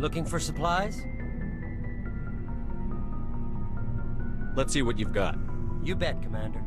Looking for supplies? Let's see what you've got. You bet, Commander.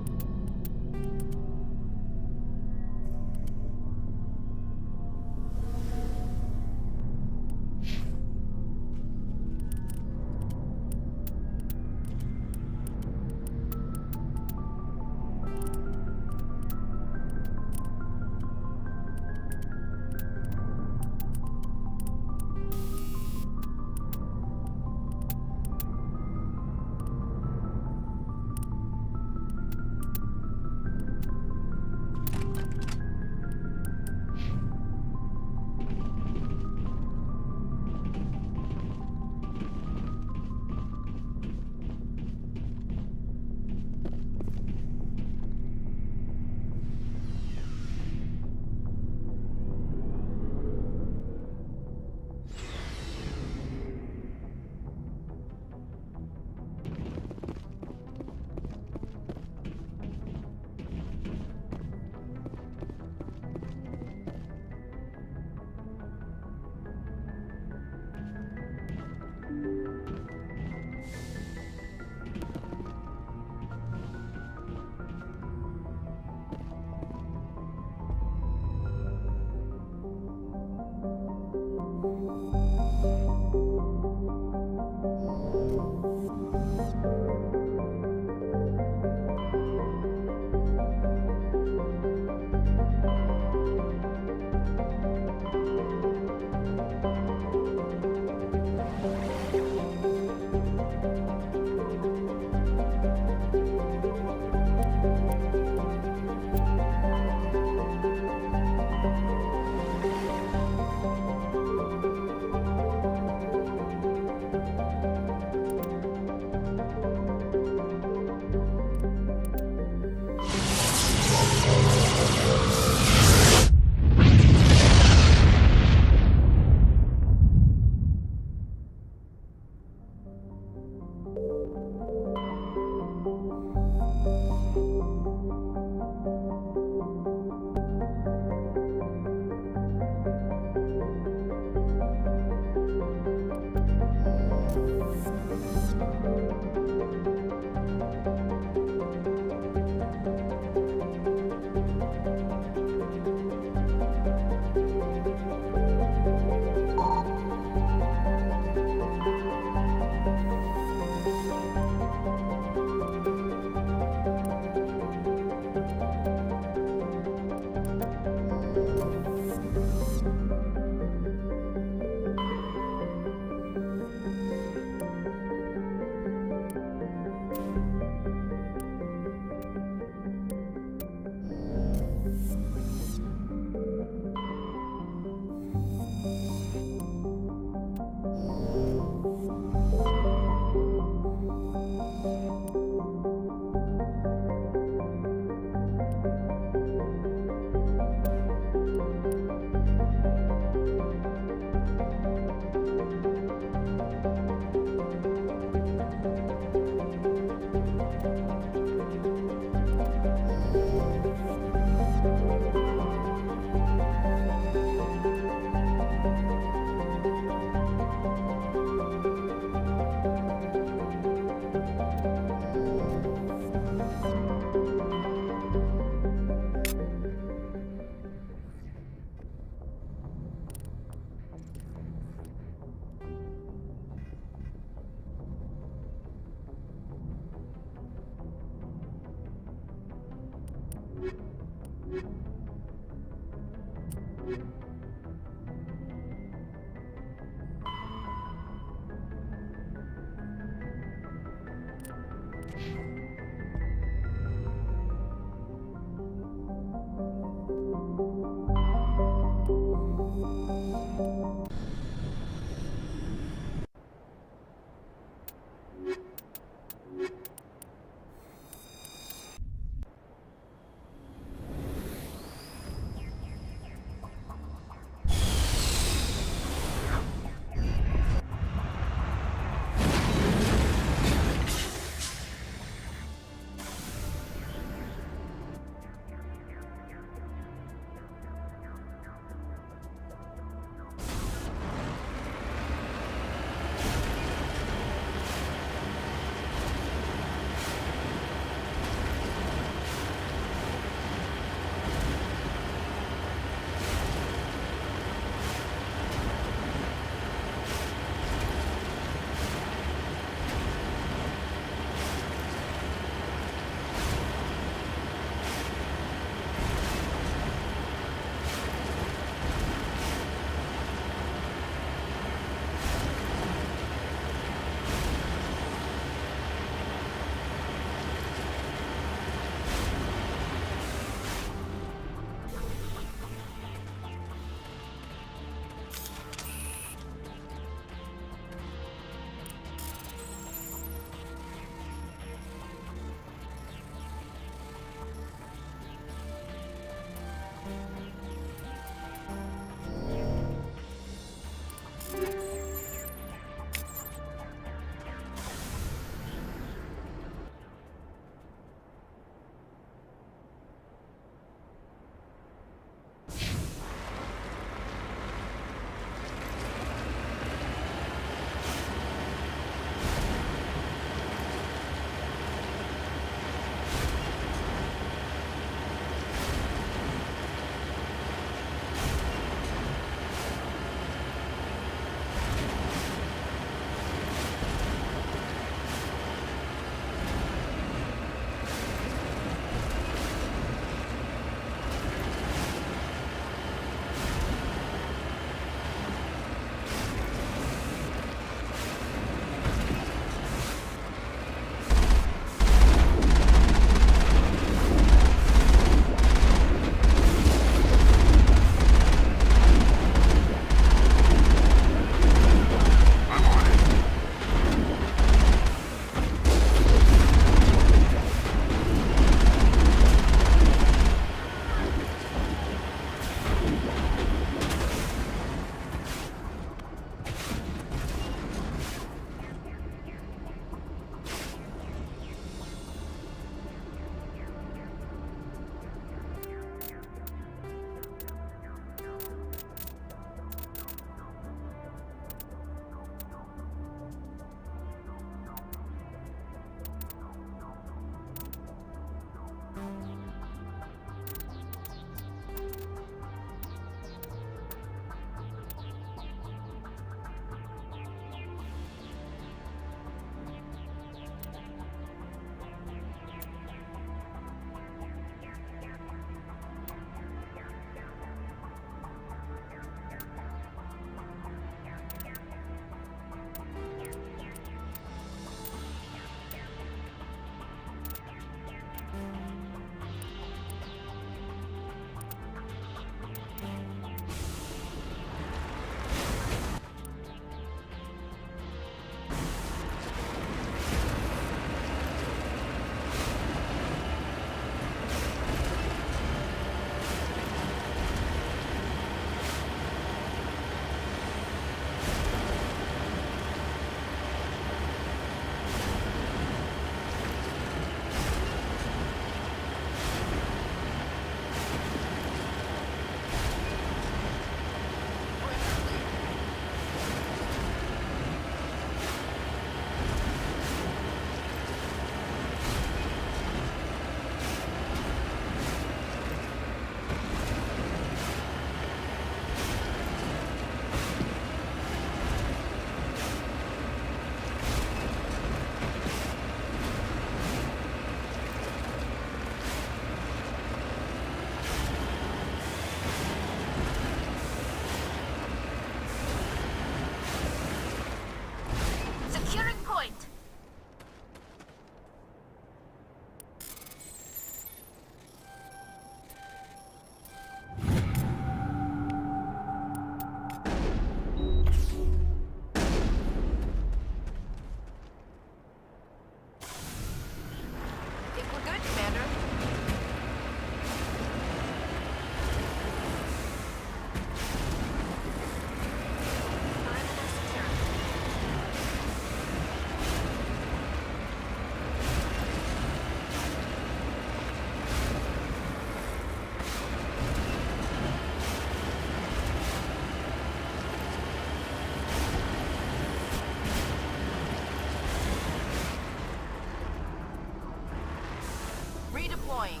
deploying.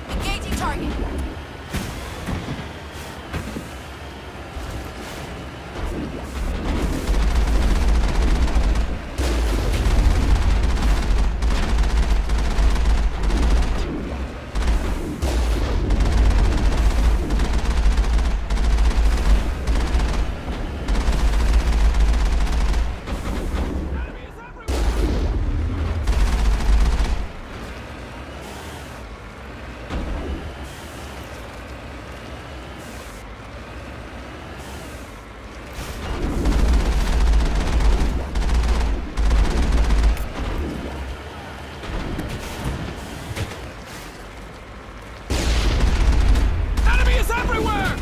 Engaging target. Enemy is everywhere!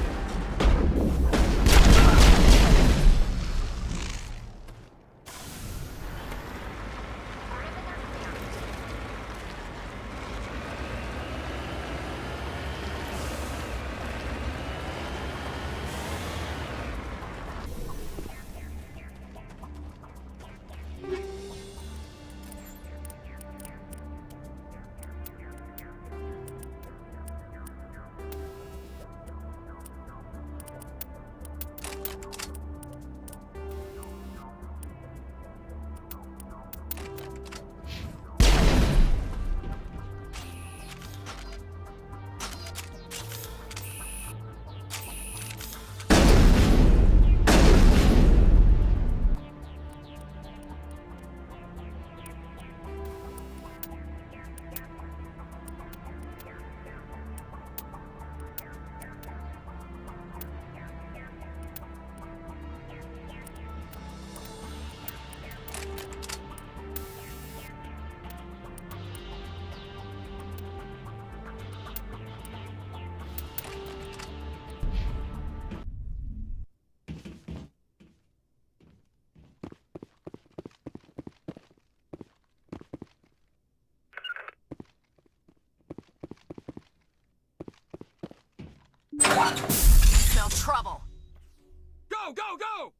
Smell trouble. Go, go, go!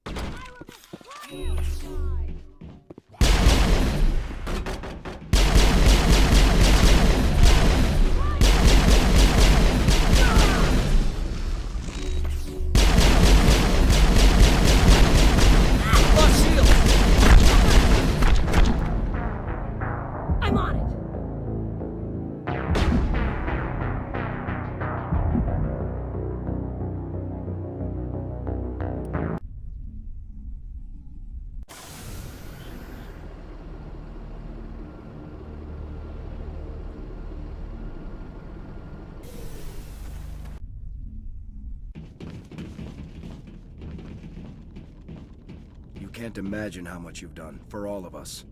Lost shield! I'm on it. You can't imagine how much you've done, for all of us.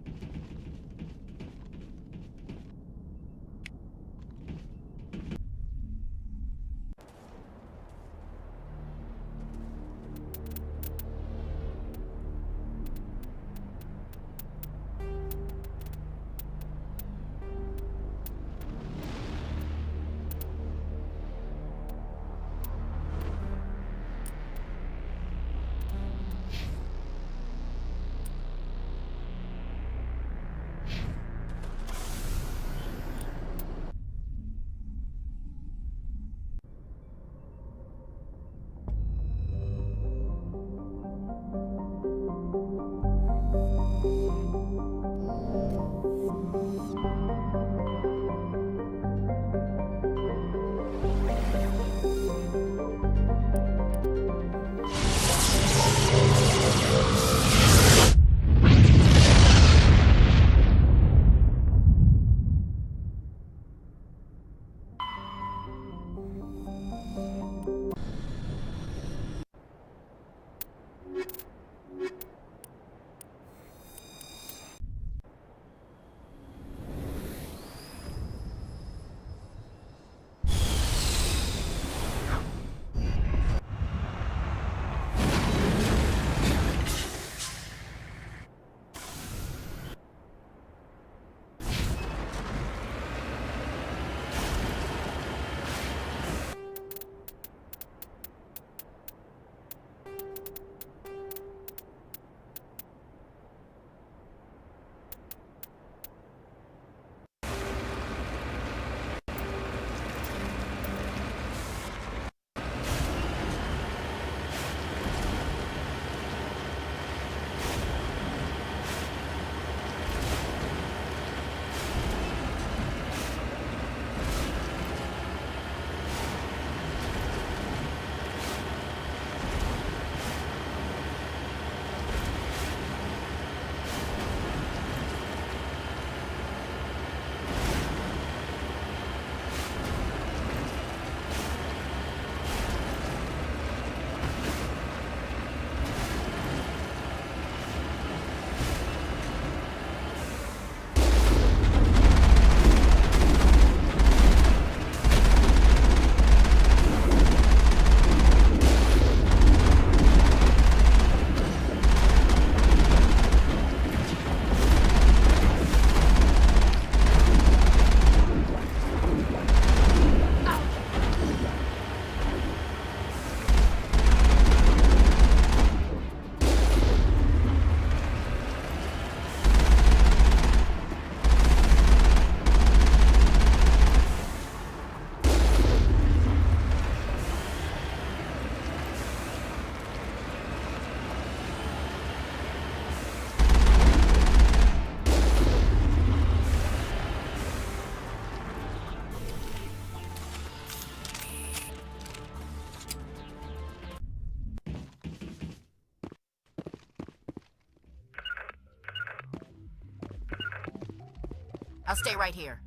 I'll stay right here.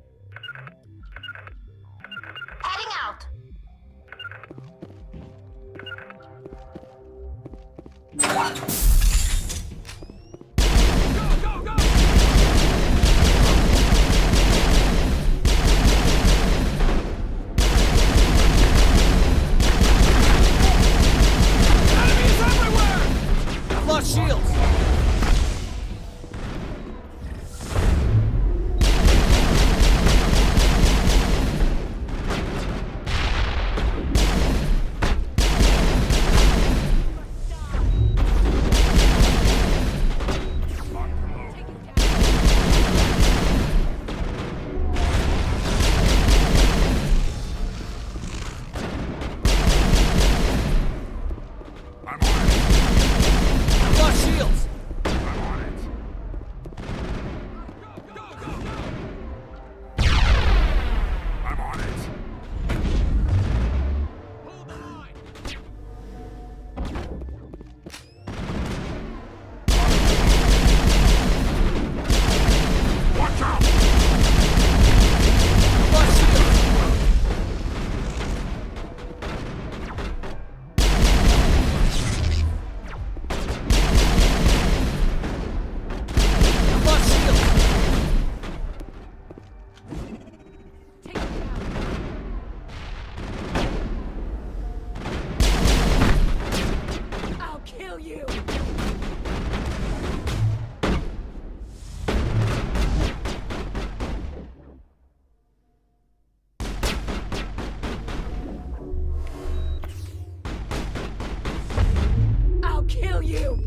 Heading out. Go, go, go! Enemies everywhere! I've lost shields! I'm on it. I've lost shields! I'm on it. Go, go, go, go! I'm on it. Hold the line. Watch out! I've lost shields! I've lost shields! Take him down. I'll kill you. I'll kill you.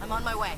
I'm on my way.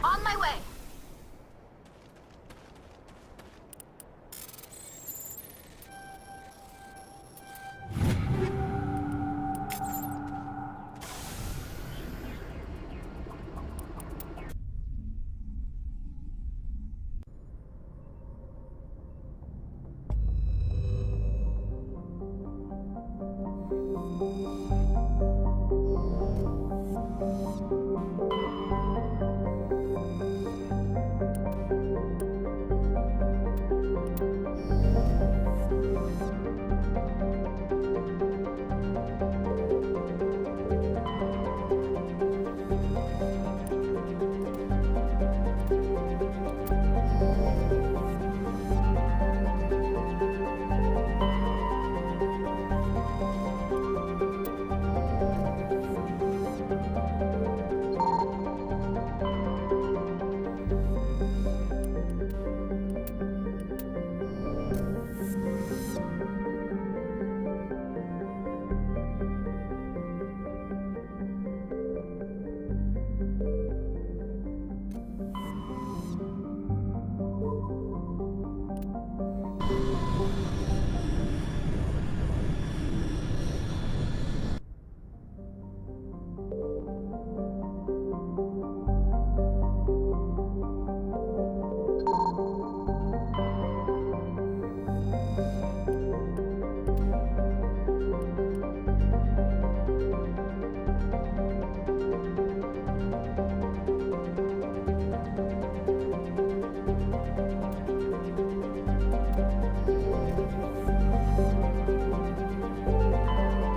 On my way.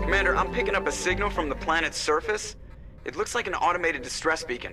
Commander, I'm picking up a signal from the planet's surface. It looks like an automated distress beacon.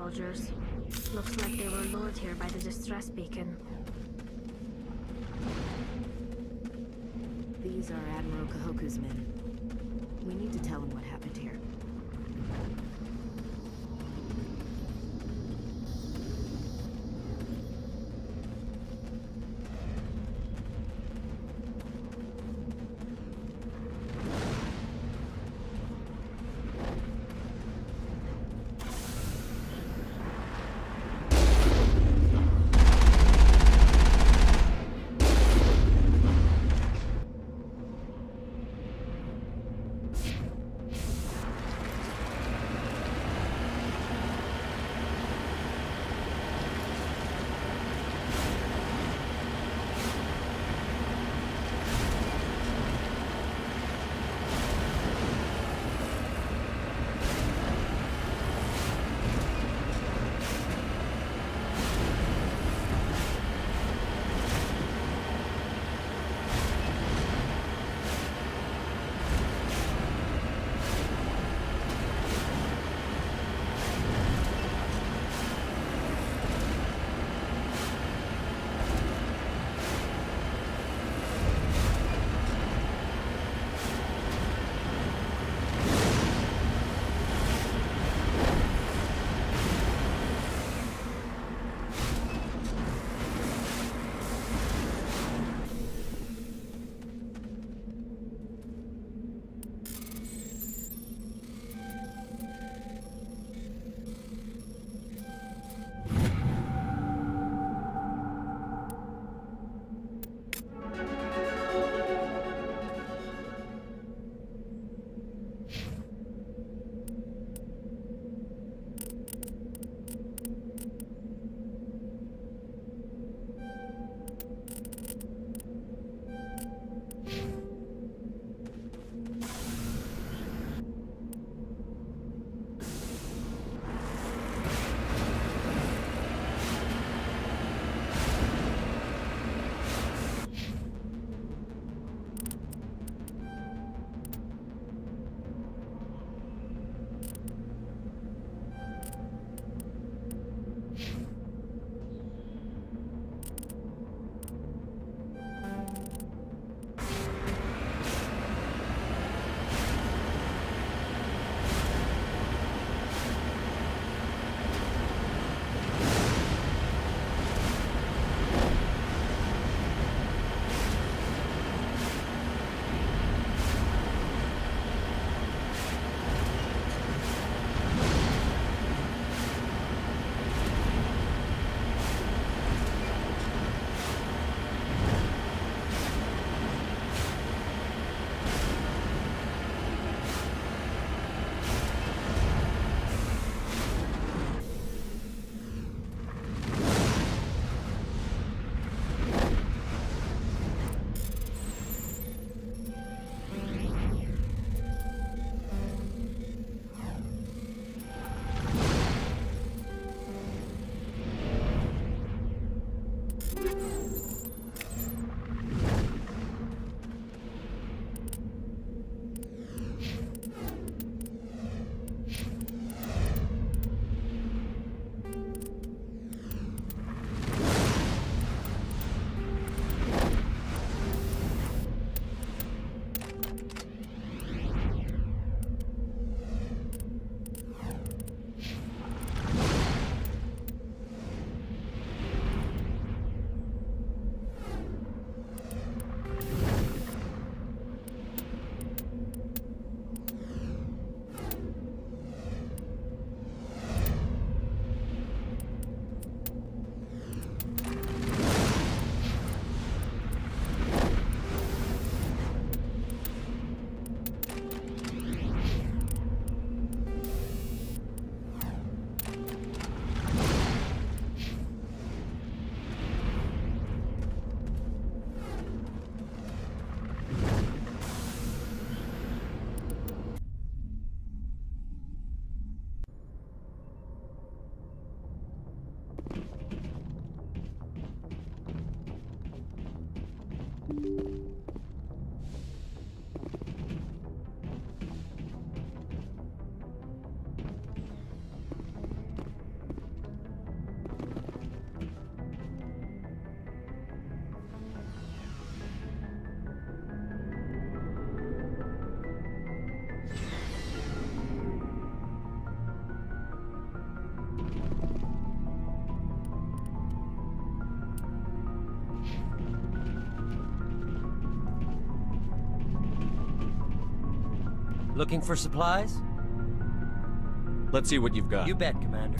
soldiers. Looks like they were lured here by the distress beacon. These are Admiral Kahoku's men. We need to tell him what happened here. Looking for supplies? Let's see what you've got. You bet, Commander.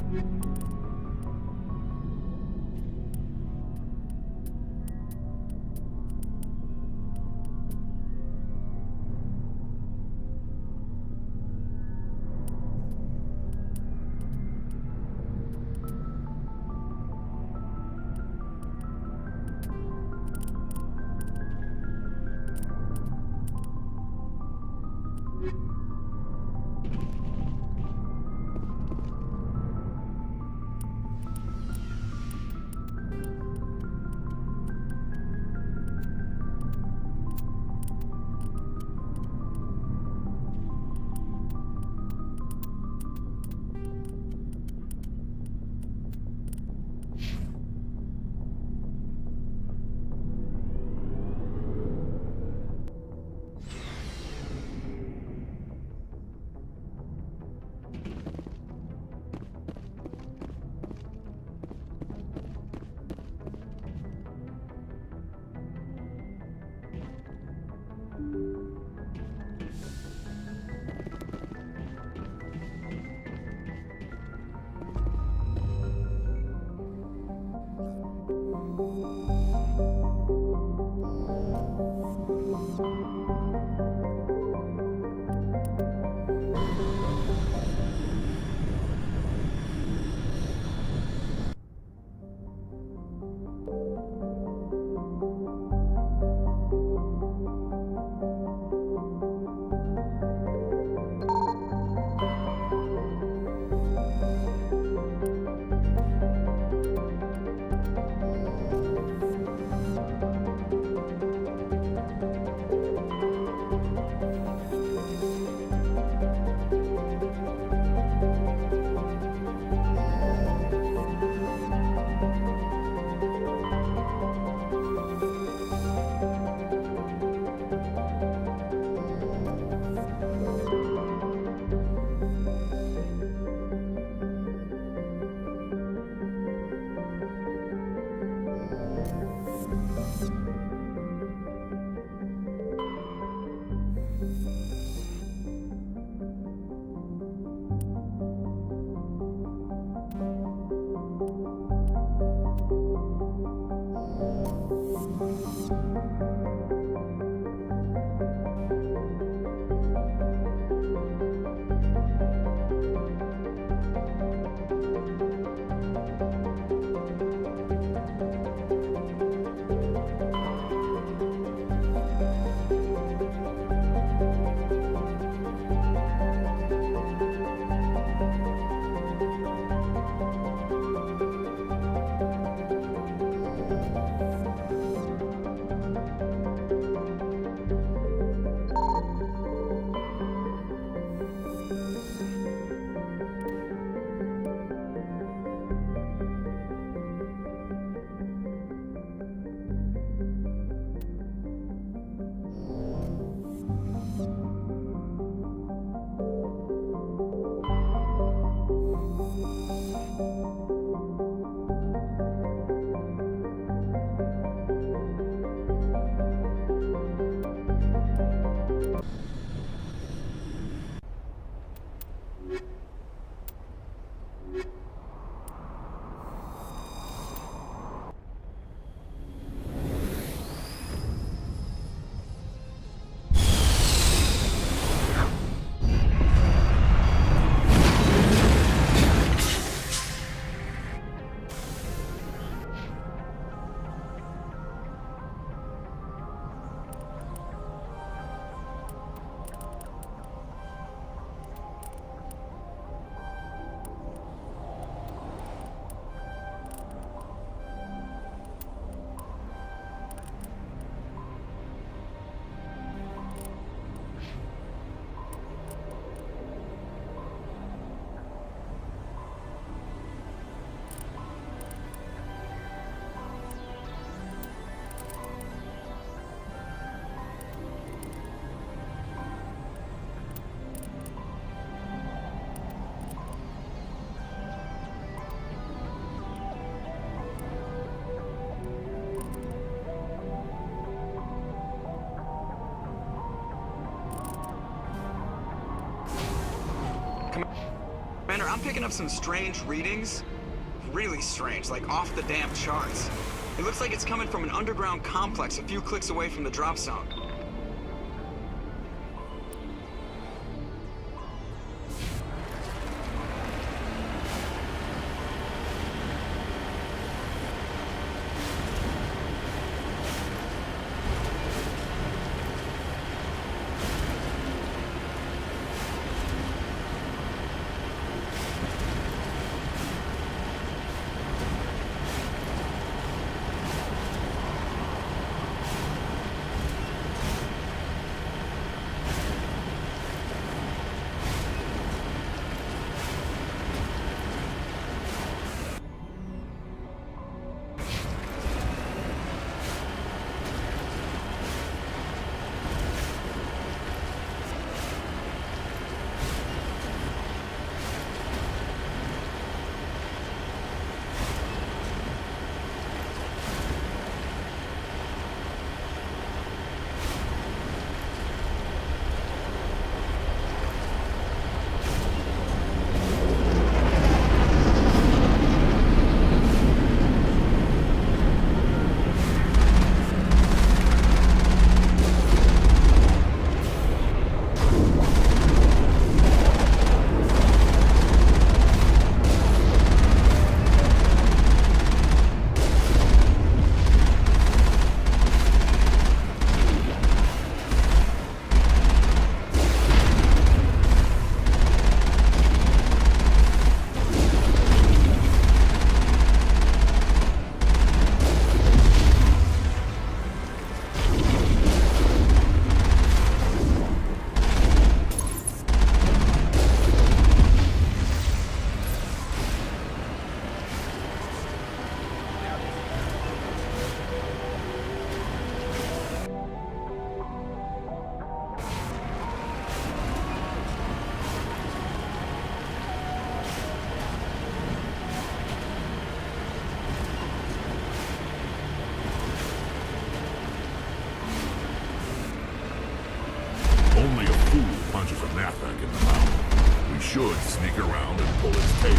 Commander, I'm picking up some strange readings. Really strange, like off the damn charts. It looks like it's coming from an underground complex a few clicks away from the drop zone. Only a fool punches a knapsack in the mouth. We should sneak around and pull its tail.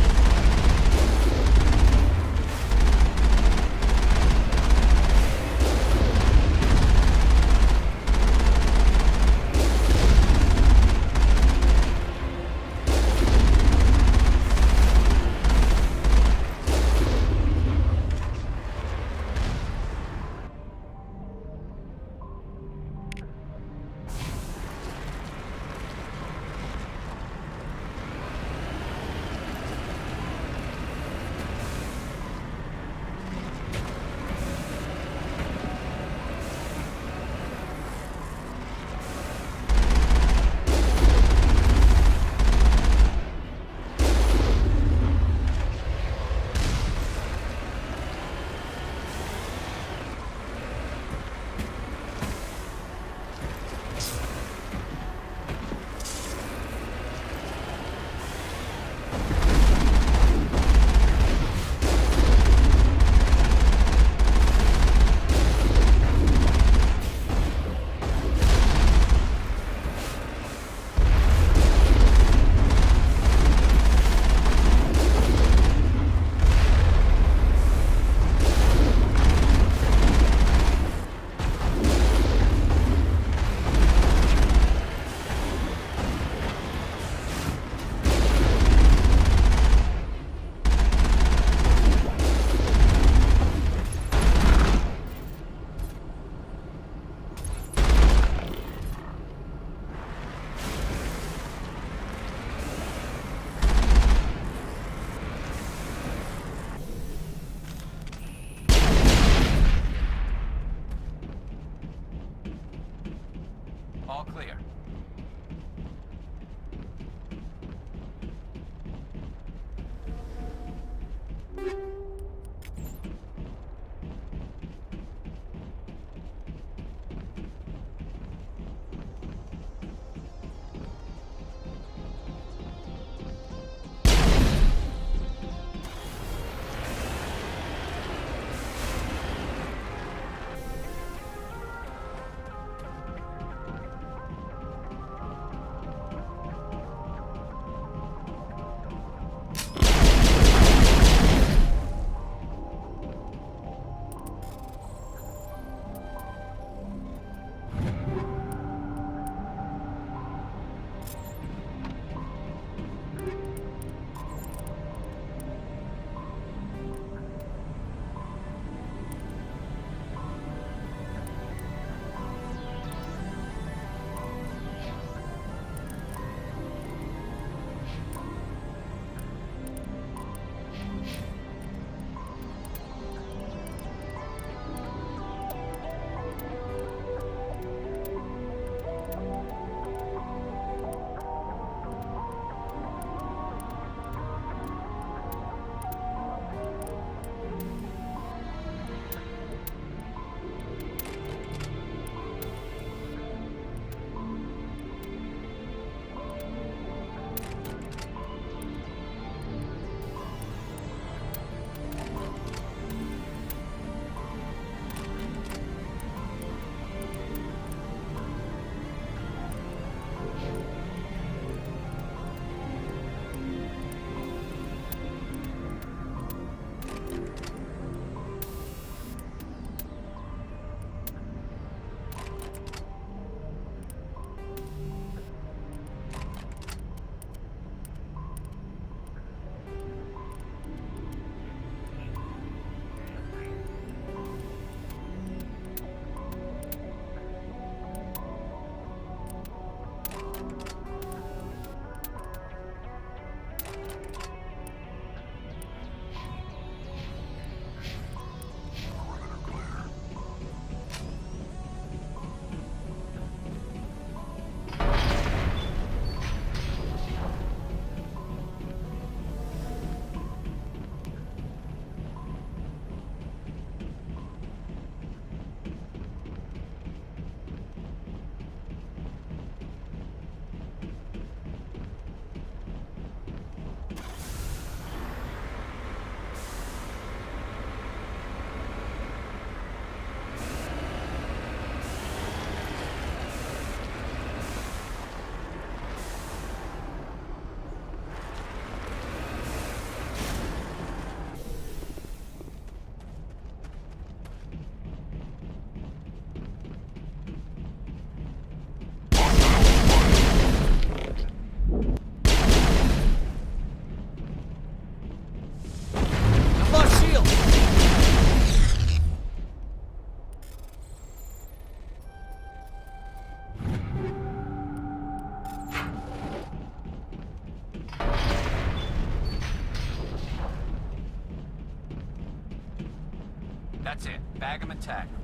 That's it. Bag 'em and tag 'em.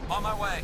On my way.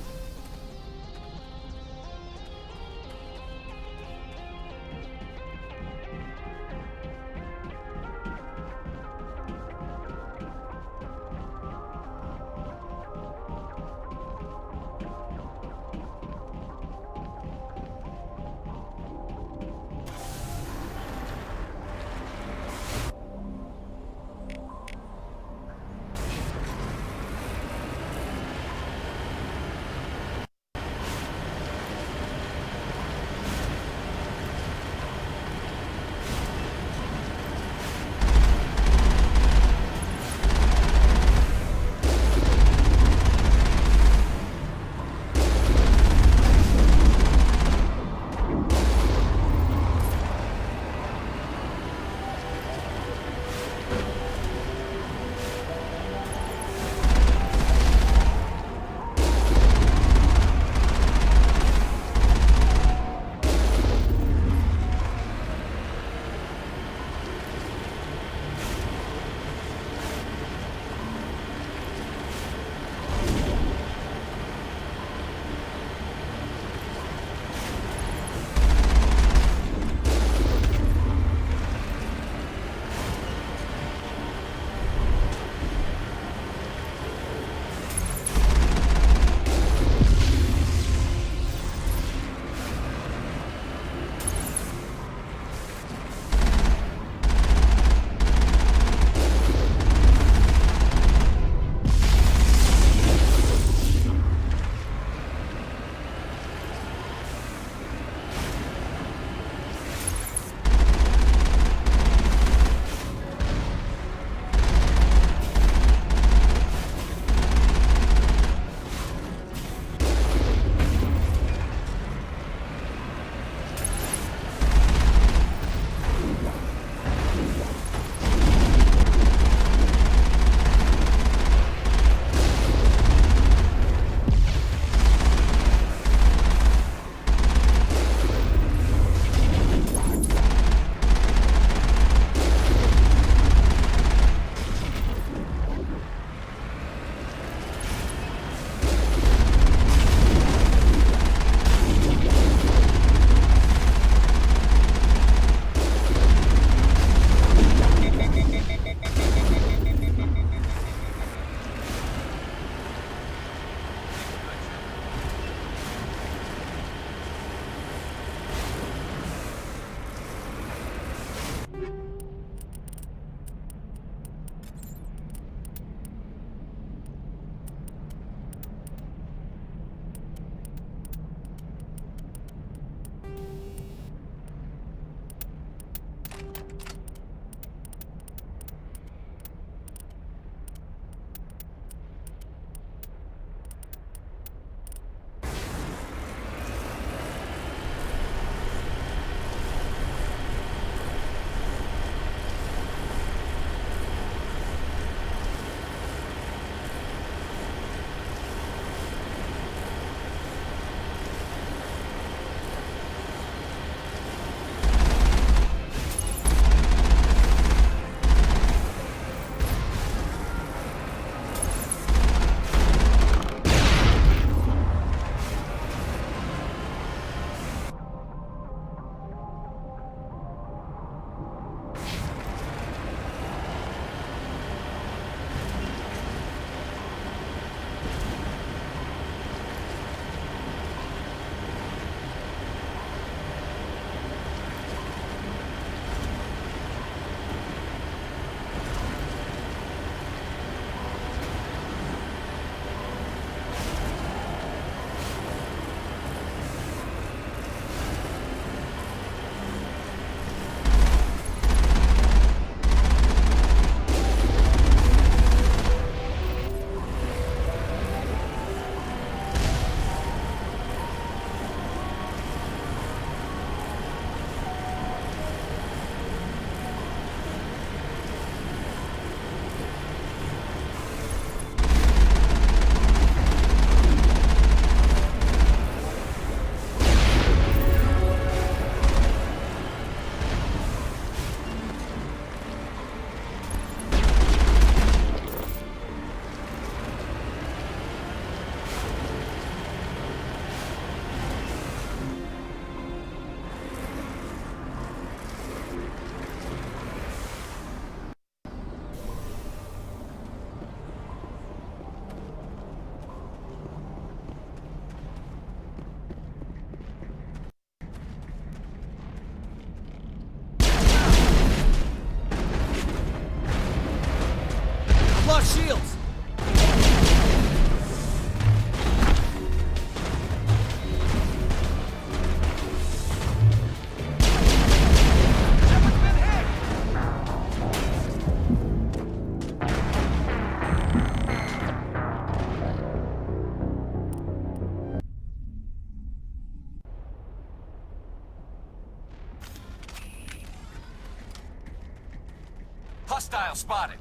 Hostile spotted.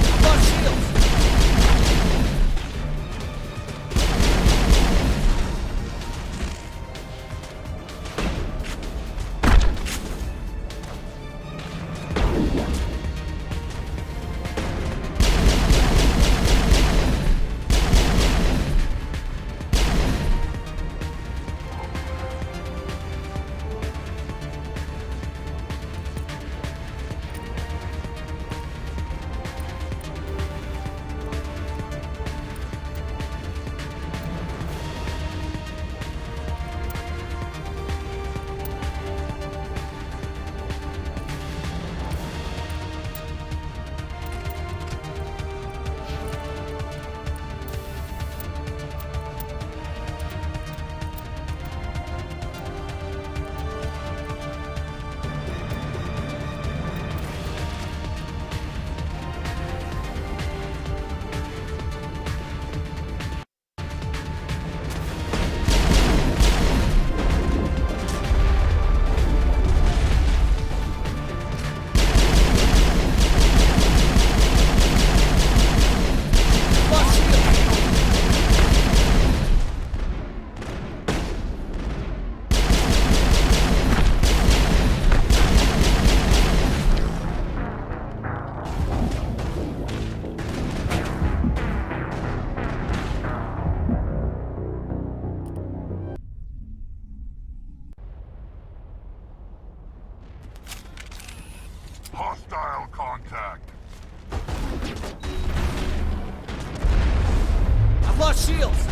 I've lost shields. Lost shields. Hostile contact. I've lost shields.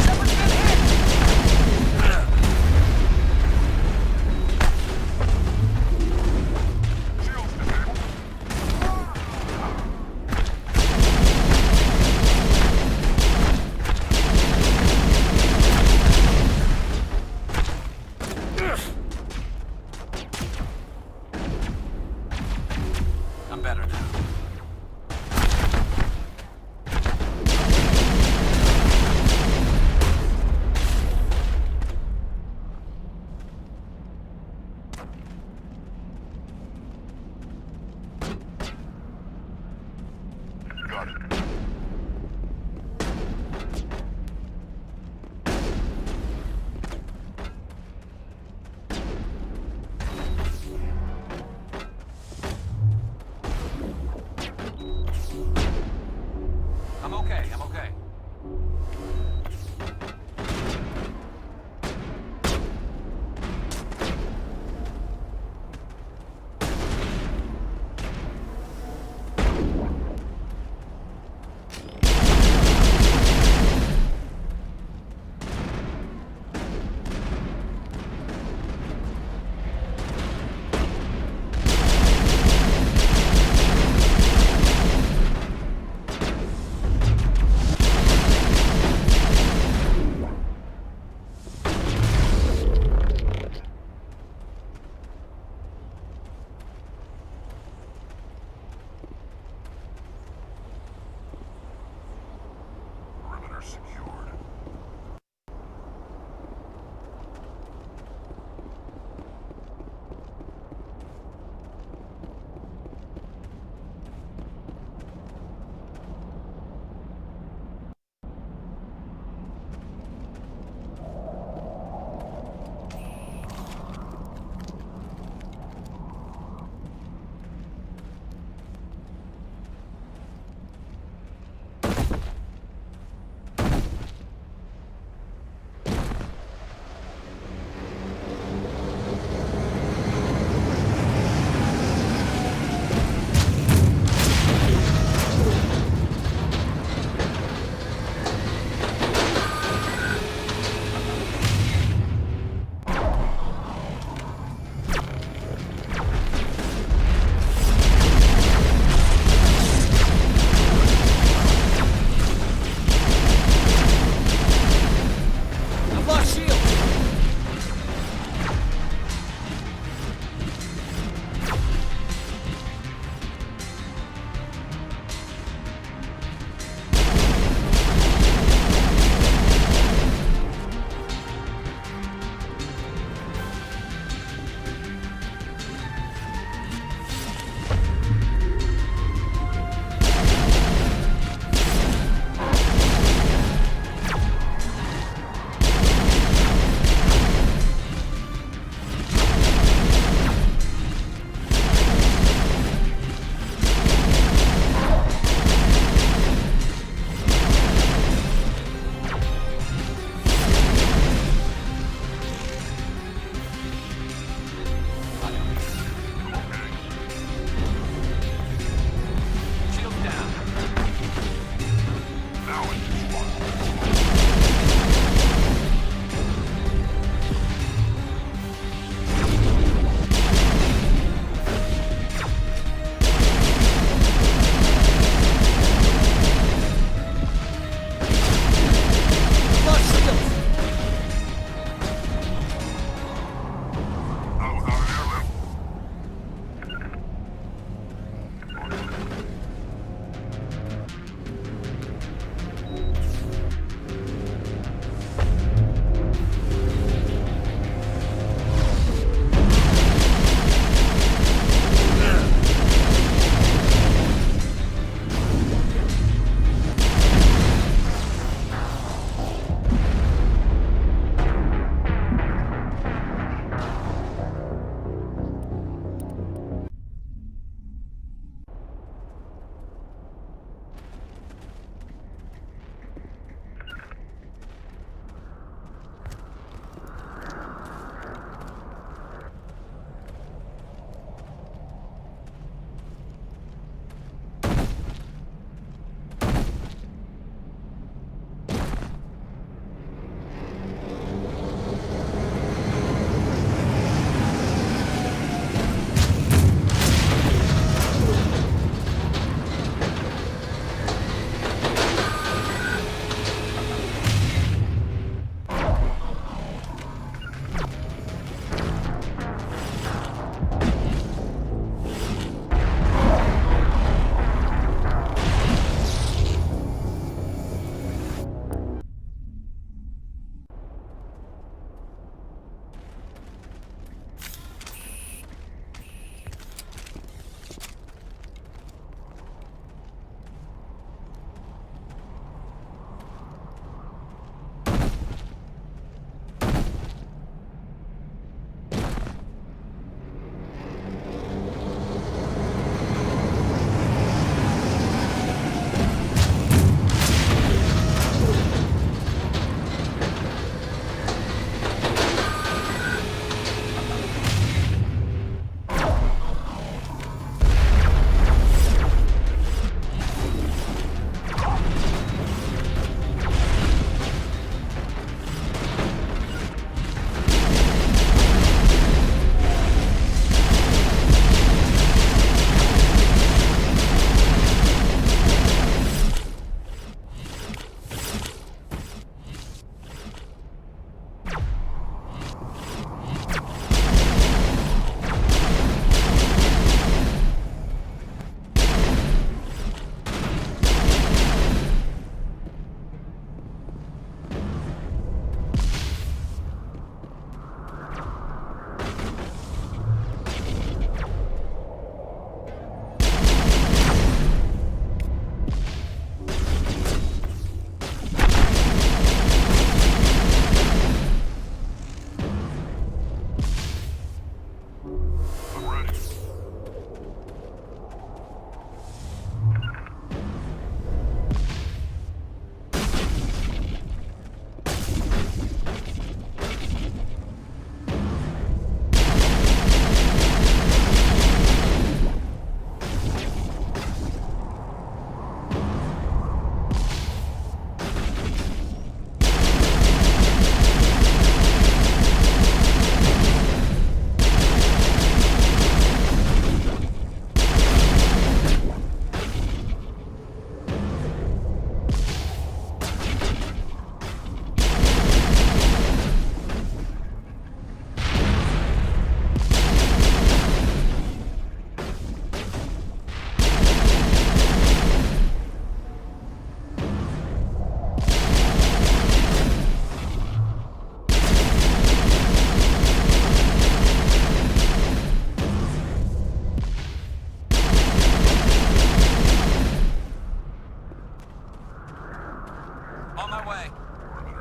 Someone's been hit. Shields disabled. I'm better now. Got it. I'm okay. I'm okay. Perimeter secured.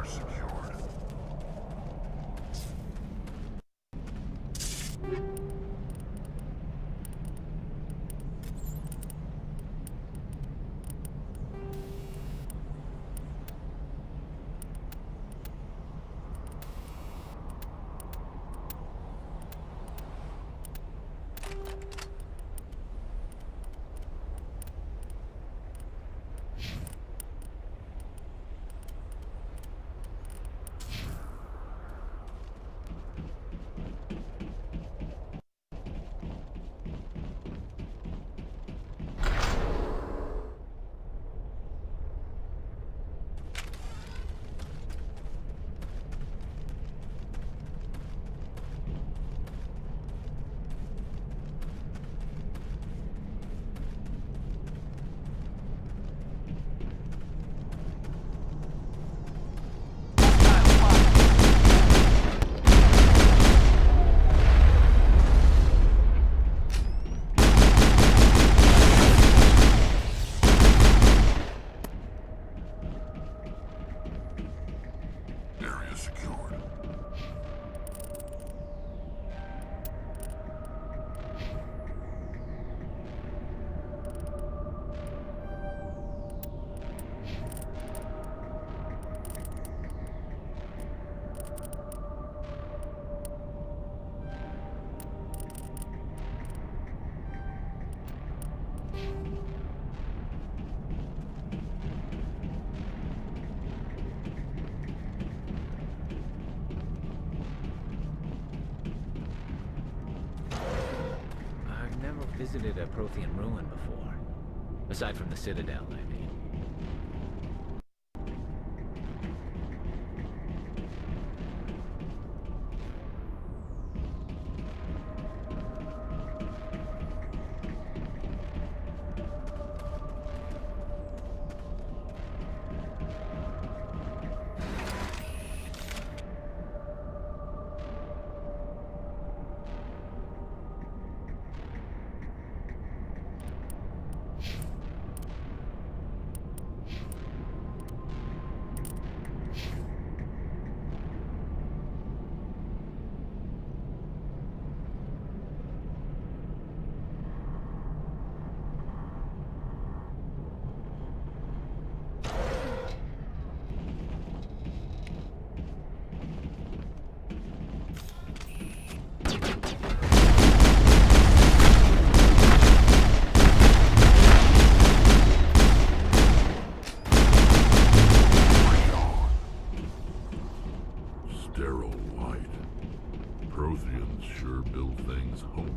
Perimeter secured. Area secured. I've never visited a Prothean ruin before. Aside from the Citadel, I mean. Sterile white. Protheans sure build things homey.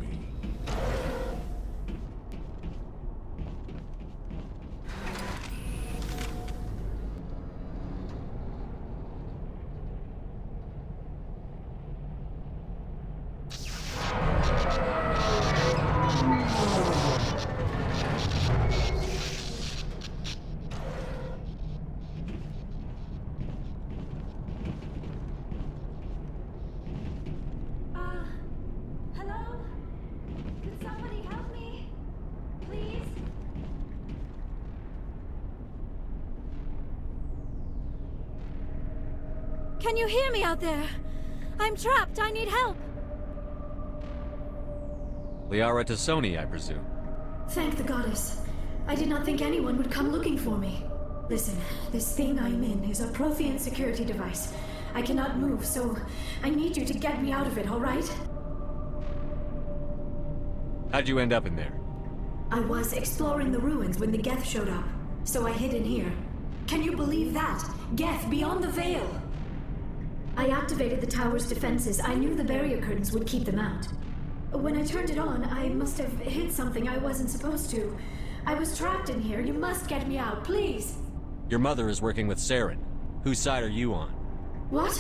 Hello? Could somebody help me? Please? Can you hear me out there? I'm trapped. I need help. Liara Tassoni, I presume. Thank the goddess. I did not think anyone would come looking for me. Listen, this thing I'm in is a Prothean security device. I cannot move, so I need you to get me out of it, all right? How'd you end up in there? I was exploring the ruins when the Geth showed up, so I hid in here. Can you believe that? Geth, beyond the veil! I activated the tower's defenses. I knew the barrier curtains would keep them out. When I turned it on, I must have hit something I wasn't supposed to. I was trapped in here. You must get me out, please! Your mother is working with Saren. Whose side are you on? What?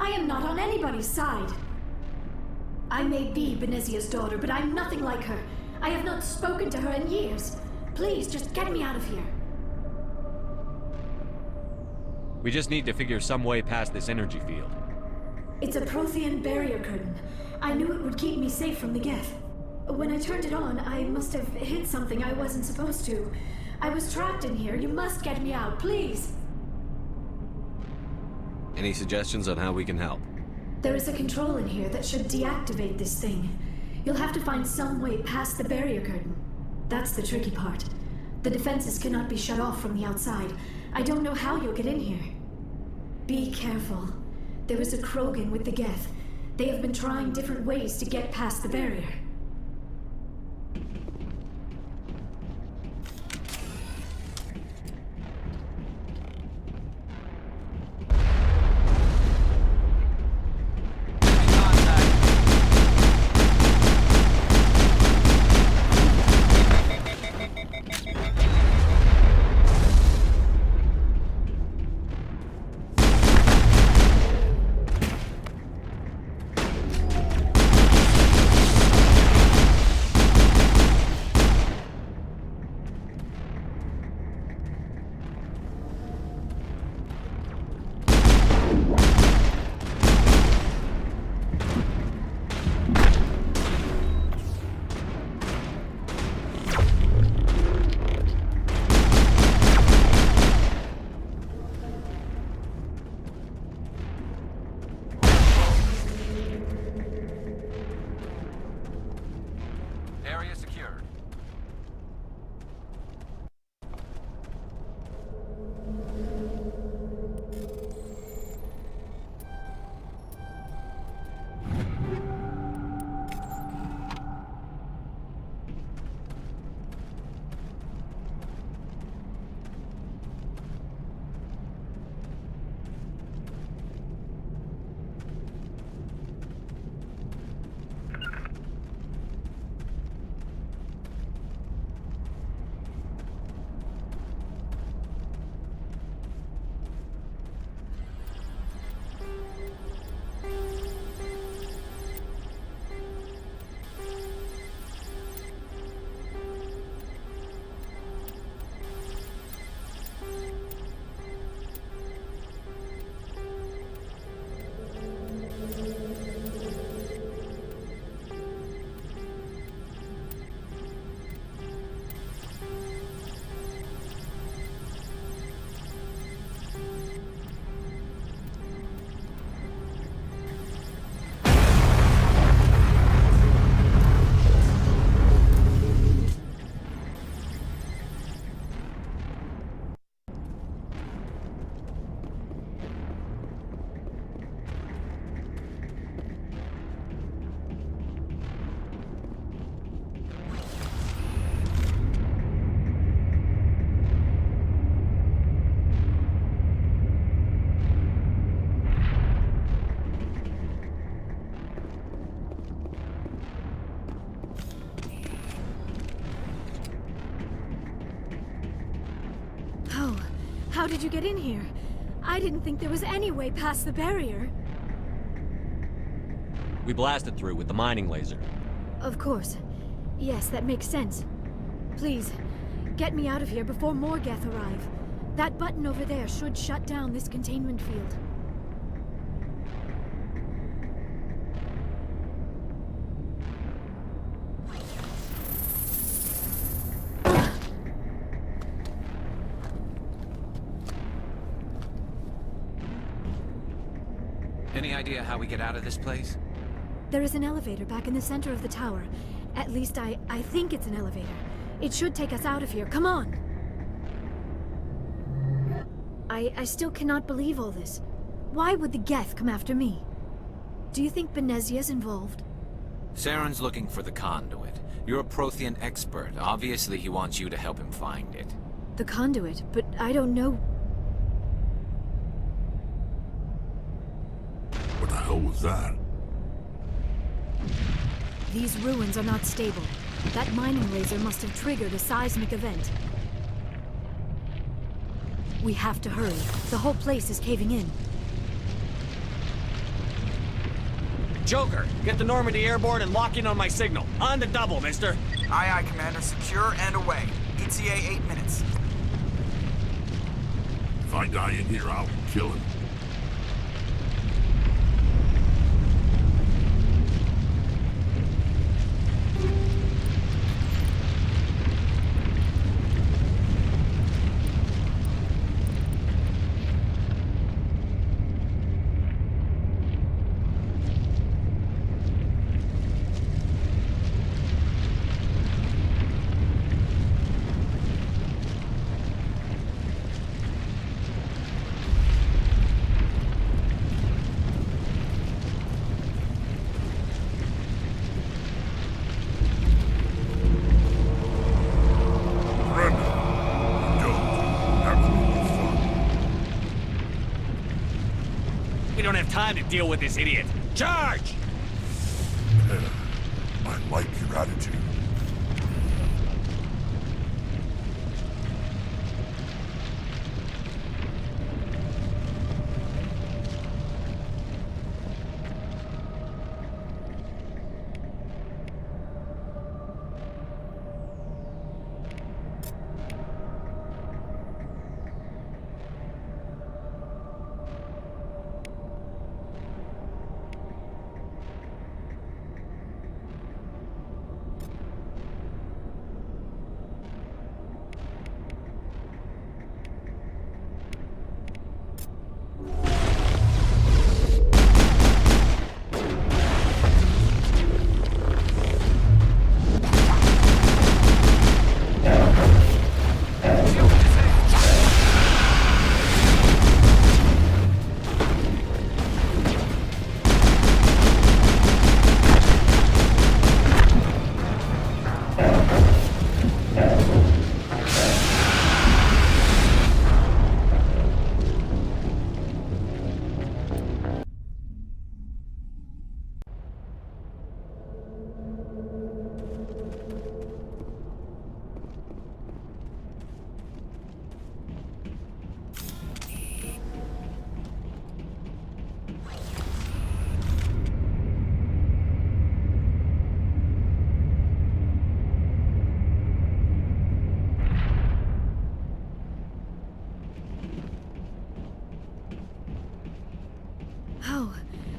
I am not on anybody's side. I may be Benezia's daughter, but I'm nothing like her. I have not spoken to her in years. Please, just get me out of here. We just need to figure some way past this energy field. It's a Prothean barrier curtain. I knew it would keep me safe from the Geth. When I turned it on, I must have hit something I wasn't supposed to. I was trapped in here. You must get me out, please! Any suggestions on how we can help? There is a control in here that should deactivate this thing. You'll have to find some way past the barrier curtain. That's the tricky part. The defenses cannot be shut off from the outside. I don't know how you'll get in here. Be careful. There is a Krogan with the Geth. They have been trying different ways to get past the barrier. Area secured. How did you get in here? I didn't think there was any way past the barrier. We blasted through with the mining laser. Of course. Yes, that makes sense. Please, get me out of here before more Geth arrive. That button over there should shut down this containment field. Any idea how we get out of this place? There is an elevator back in the center of the tower. At least I think it's an elevator. It should take us out of here. Come on! I still cannot believe all this. Why would the Geth come after me? Do you think Benezia's involved? Saren's looking for the conduit. You're a Prothean expert. Obviously he wants you to help him find it. The conduit, but I don't know. What the hell was that? These ruins are not stable. That mining laser must have triggered a seismic event. We have to hurry. The whole place is caving in. Joker, get the Normandy airborne and lock in on my signal. On the double, mister. Aye, aye, Commander. Secure and away. ETA 8 minutes. If I die in here, I'll kill him. We don't have time to deal with this idiot. Charge! I like your attitude.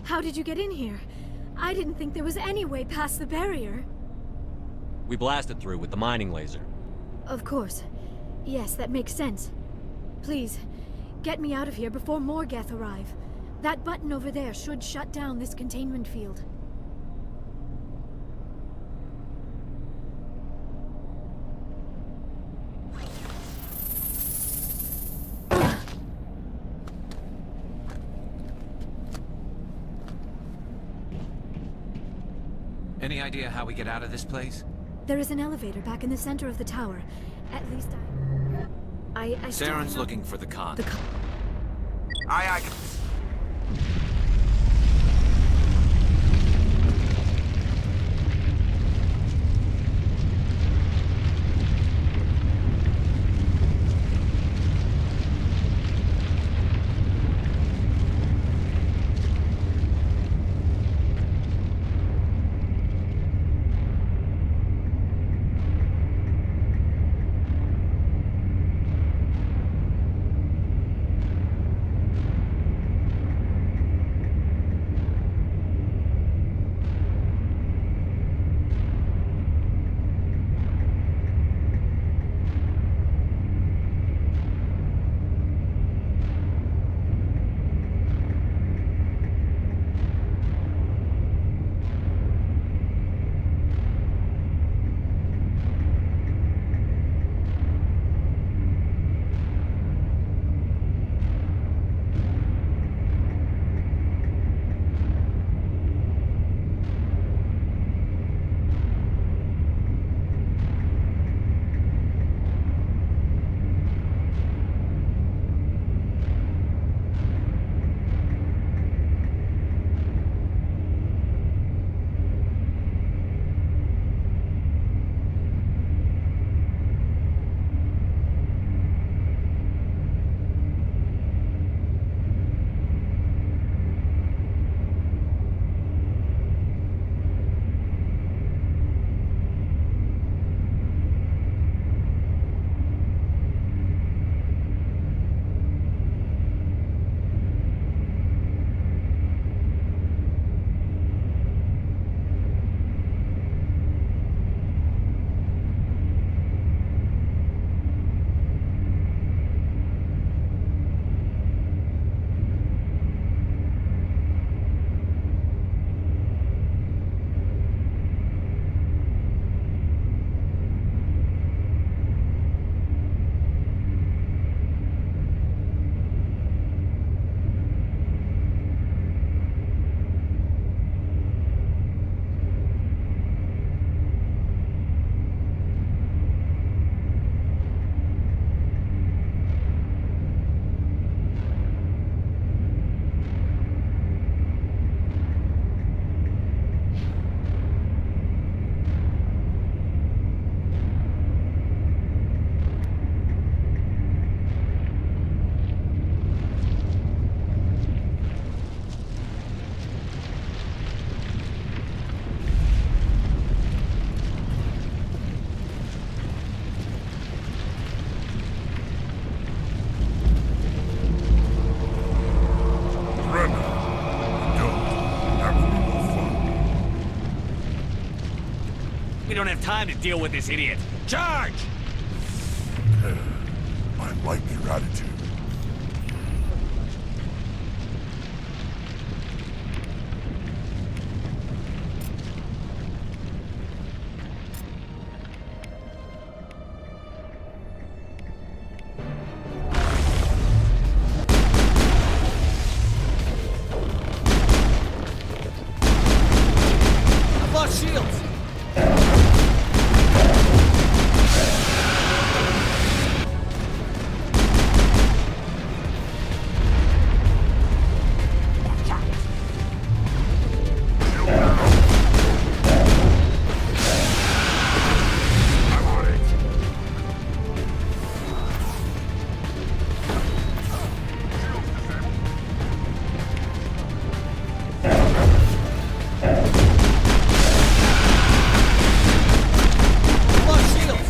How did you get in here? I didn't think there was any way past the barrier. We blasted through with the mining laser. Of course. Yes, that makes sense. Please, get me out of here before more Geth arrive. That button over there should shut down this containment field. Any idea how we get out of this place? There is an elevator back in the center of the tower. At least I Saren's looking for the con. Aye. don't have time to deal with this idiot. Charge! I like your attitude. I've lost shields! I've lost shields!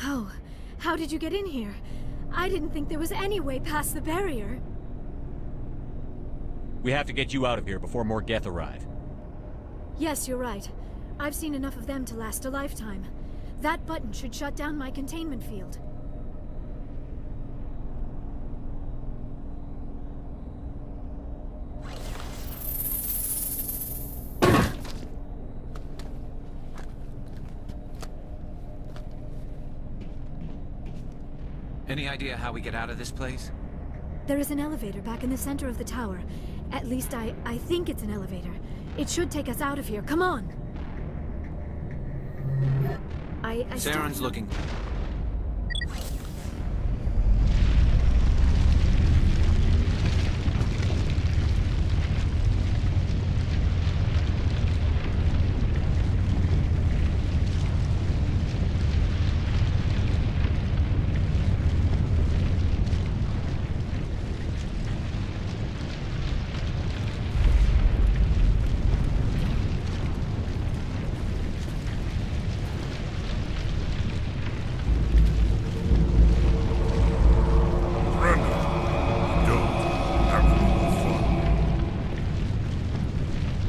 Oh, how did you get in here? I didn't think there was any way past the barrier. We have to get you out of here before more Geth arrive. Yes, you're right. I've seen enough of them to last a lifetime. That button should shut down my containment field. Any idea how we get out of this place? There is an elevator back in the center of the tower. At least I think it's an elevator. It should take us out of here. Come on! I Saren's looking.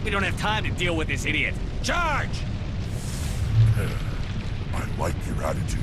We don't have time to deal with this idiot. Charge! I like your attitude.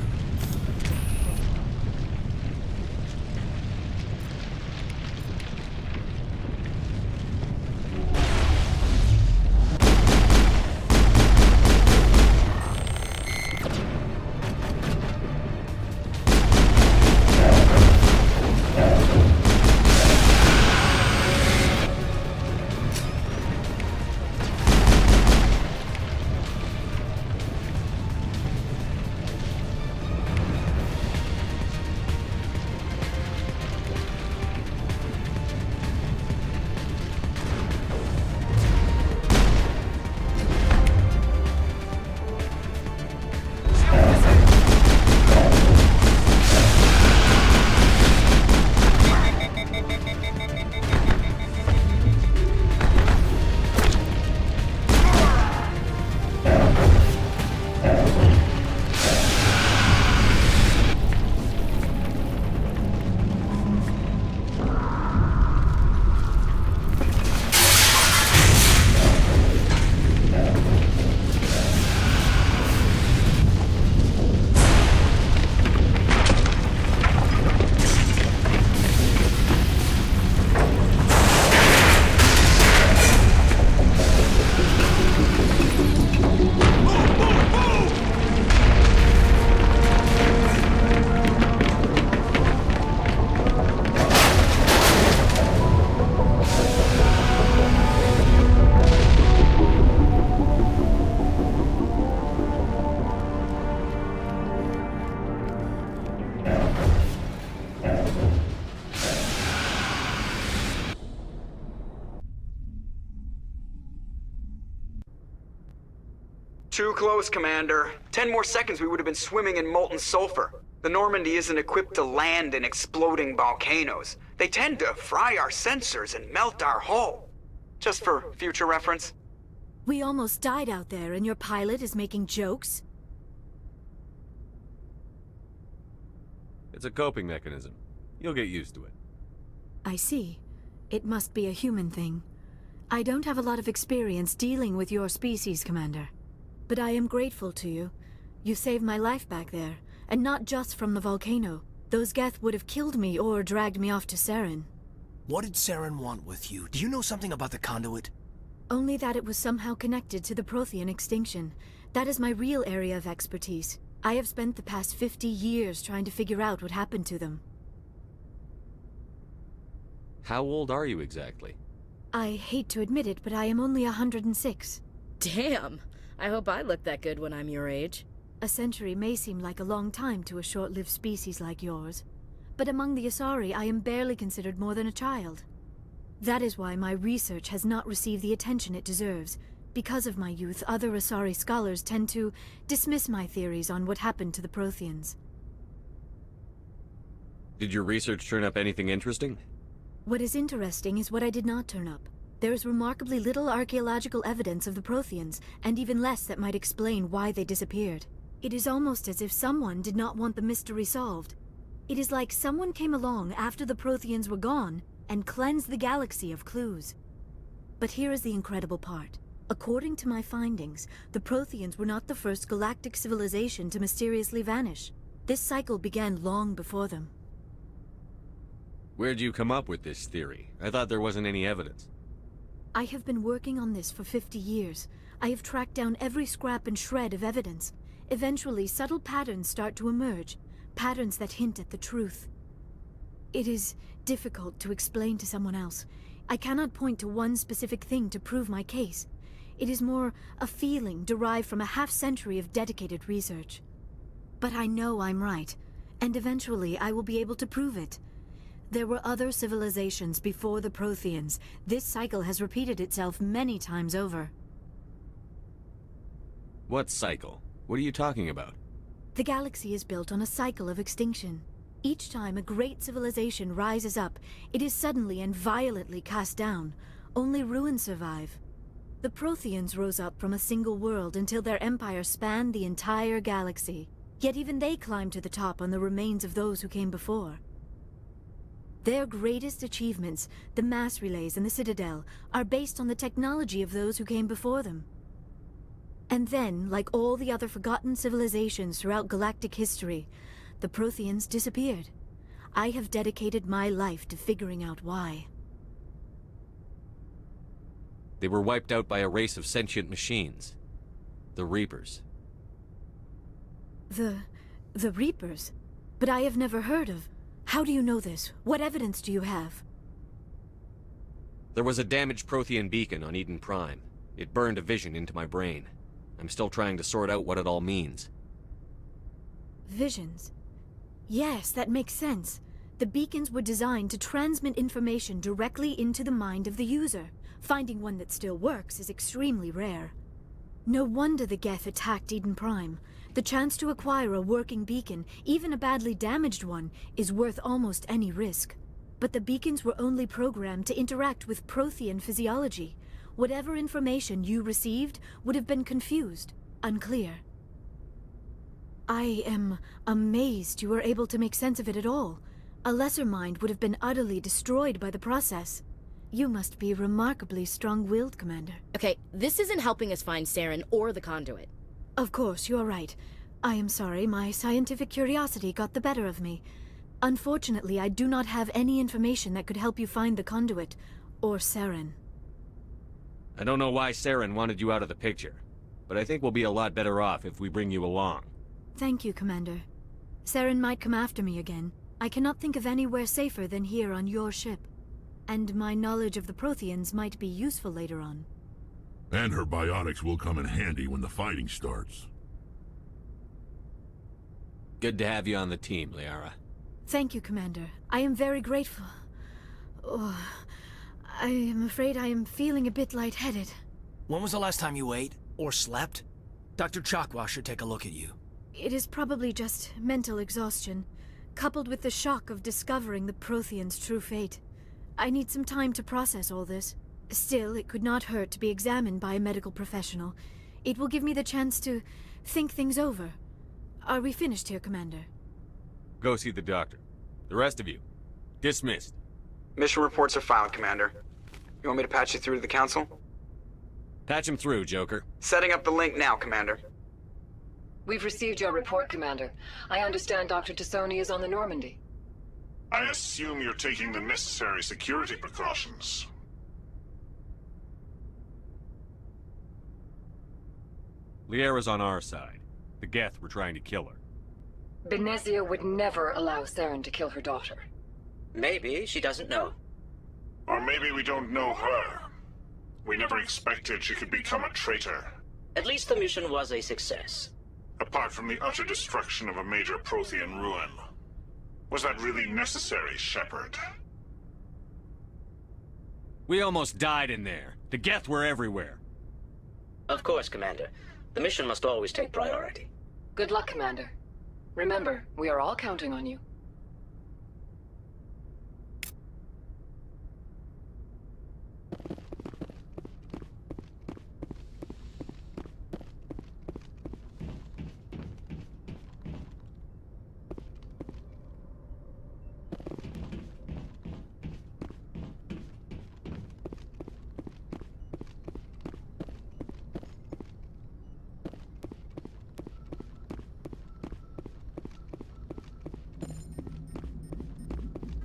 Too close, Commander. 10 more seconds we would have been swimming in molten sulfur. The Normandy isn't equipped to land in exploding volcanoes. They tend to fry our sensors and melt our hull. Just for future reference. We almost died out there, and your pilot is making jokes? It's a coping mechanism. You'll get used to it. I see. It must be a human thing. I don't have a lot of experience dealing with your species, Commander. But I am grateful to you. You saved my life back there, and not just from the volcano. Those Geth would have killed me or dragged me off to Saren. What did Saren want with you? Do you know something about the conduit? Only that it was somehow connected to the Prothean extinction. That is my real area of expertise. I have spent the past 50 years trying to figure out what happened to them. How old are you exactly? I hate to admit it, but I am only 106. Damn! I hope I look that good when I'm your age. A century may seem like a long time to a short-lived species like yours, but among the Asari I am barely considered more than a child. That is why my research has not received the attention it deserves. Because of my youth, other Asari scholars tend to dismiss my theories on what happened to the Protheans. Did your research turn up anything interesting? What is interesting is what I did not turn up. There is remarkably little archaeological evidence of the Protheans, and even less that might explain why they disappeared. It is almost as if someone did not want the mystery solved. It is like someone came along after the Protheans were gone and cleansed the galaxy of clues. But here is the incredible part. According to my findings, the Protheans were not the first galactic civilization to mysteriously vanish. This cycle began long before them. Where'd you come up with this theory? I thought there wasn't any evidence. I have been working on this for 50 years. I have tracked down every scrap and shred of evidence. Eventually, subtle patterns start to emerge, patterns that hint at the truth. It is difficult to explain to someone else. I cannot point to one specific thing to prove my case. It is more a feeling derived from a half-century of dedicated research. But I know I'm right, and eventually I will be able to prove it. There were other civilizations before the Protheans. This cycle has repeated itself many times over. What cycle? What are you talking about? The galaxy is built on a cycle of extinction. Each time a great civilization rises up, it is suddenly and violently cast down. Only ruins survive. The Protheans rose up from a single world until their empire spanned the entire galaxy. Yet even they climbed to the top on the remains of those who came before. Their greatest achievements, the mass relays and the Citadel, are based on the technology of those who came before them. And then, like all the other forgotten civilizations throughout galactic history, the Protheans disappeared. I have dedicated my life to figuring out why. They were wiped out by a race of sentient machines. The Reapers. The Reapers? But I have never heard of. How do you know this? What evidence do you have? There was a damaged Prothean beacon on Eden Prime. It burned a vision into my brain. I'm still trying to sort out what it all means. Visions? Yes, that makes sense. The beacons were designed to transmit information directly into the mind of the user. Finding one that still works is extremely rare. No wonder the Geth attacked Eden Prime. The chance to acquire a working beacon, even a badly damaged one, is worth almost any risk. But the beacons were only programmed to interact with Prothean physiology. Whatever information you received would have been confused, unclear. I am amazed you were able to make sense of it at all. A lesser mind would have been utterly destroyed by the process. You must be remarkably strong-willed, Commander. Okay, this isn't helping us find Saren or the conduit. Of course, you are right. I am sorry, my scientific curiosity got the better of me. Unfortunately, I do not have any information that could help you find the conduit, or Saren. I don't know why Saren wanted you out of the picture, but I think we'll be a lot better off if we bring you along. Thank you, Commander. Saren might come after me again. I cannot think of anywhere safer than here on your ship. And my knowledge of the Protheans might be useful later on. And her biotics will come in handy when the fighting starts. Good to have you on the team, Liara. Thank you, Commander. I am very grateful. Oh, I am afraid I am feeling a bit lightheaded. When was the last time you ate? Or slept? Dr. Chakwa should take a look at you. It is probably just mental exhaustion, coupled with the shock of discovering the Prothean's true fate. I need some time to process all this. Still, it could not hurt to be examined by a medical professional. It will give me the chance to think things over. Are we finished here, Commander? Go see the doctor. The rest of you, dismissed. Mission reports are filed, Commander. You want me to patch you through to the Council? Patch him through, Joker. Setting up the link now, Commander. We've received your report, Commander. I understand Dr. Tassoni is on the Normandy. I assume you're taking the necessary security precautions. Liara's on our side. The Geth were trying to kill her. Benezia would never allow Saren to kill her daughter. Maybe she doesn't know. Or maybe we don't know her. We never expected she could become a traitor. At least the mission was a success. Apart from the utter destruction of a major Prothean ruin. Was that really necessary, Shepard? We almost died in there. The Geth were everywhere. Of course, Commander. The mission must always take priority. Good luck, Commander. Remember, we are all counting on you.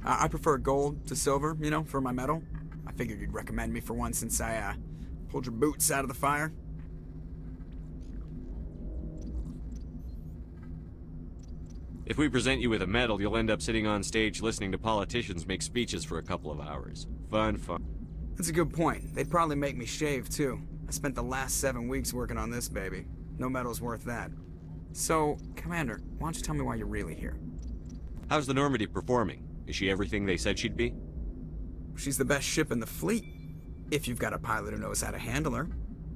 I prefer gold to silver, you know, for my medal. I figured you'd recommend me for one since I, pulled your boots out of the fire. If we present you with a medal, you'll end up sitting on stage listening to politicians make speeches for a couple of hours. Fun. That's a good point. They'd probably make me shave, too. I spent the last 7 weeks working on this baby. No medal's worth that. So, Commander, why don't you tell me why you're really here? How's the Normandy performing? Is she everything they said she'd be? She's the best ship in the fleet. If you've got a pilot who knows how to handle her.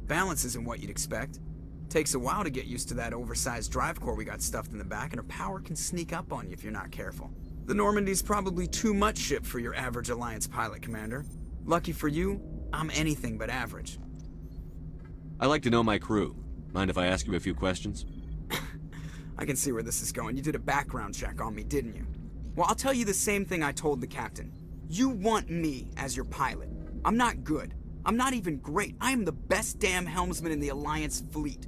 Balance isn't what you'd expect. Takes a while to get used to that oversized drive core we got stuffed in the back, and her power can sneak up on you if you're not careful. The Normandy's probably too much ship for your average Alliance pilot, Commander. Lucky for you, I'm anything but average. I like to know my crew. Mind if I ask you a few questions? I can see where this is going. You did a background check on me, didn't you? Well, I'll tell you the same thing I told the captain. You want me as your pilot. I'm not good. I'm not even great. I am the best damn helmsman in the Alliance fleet.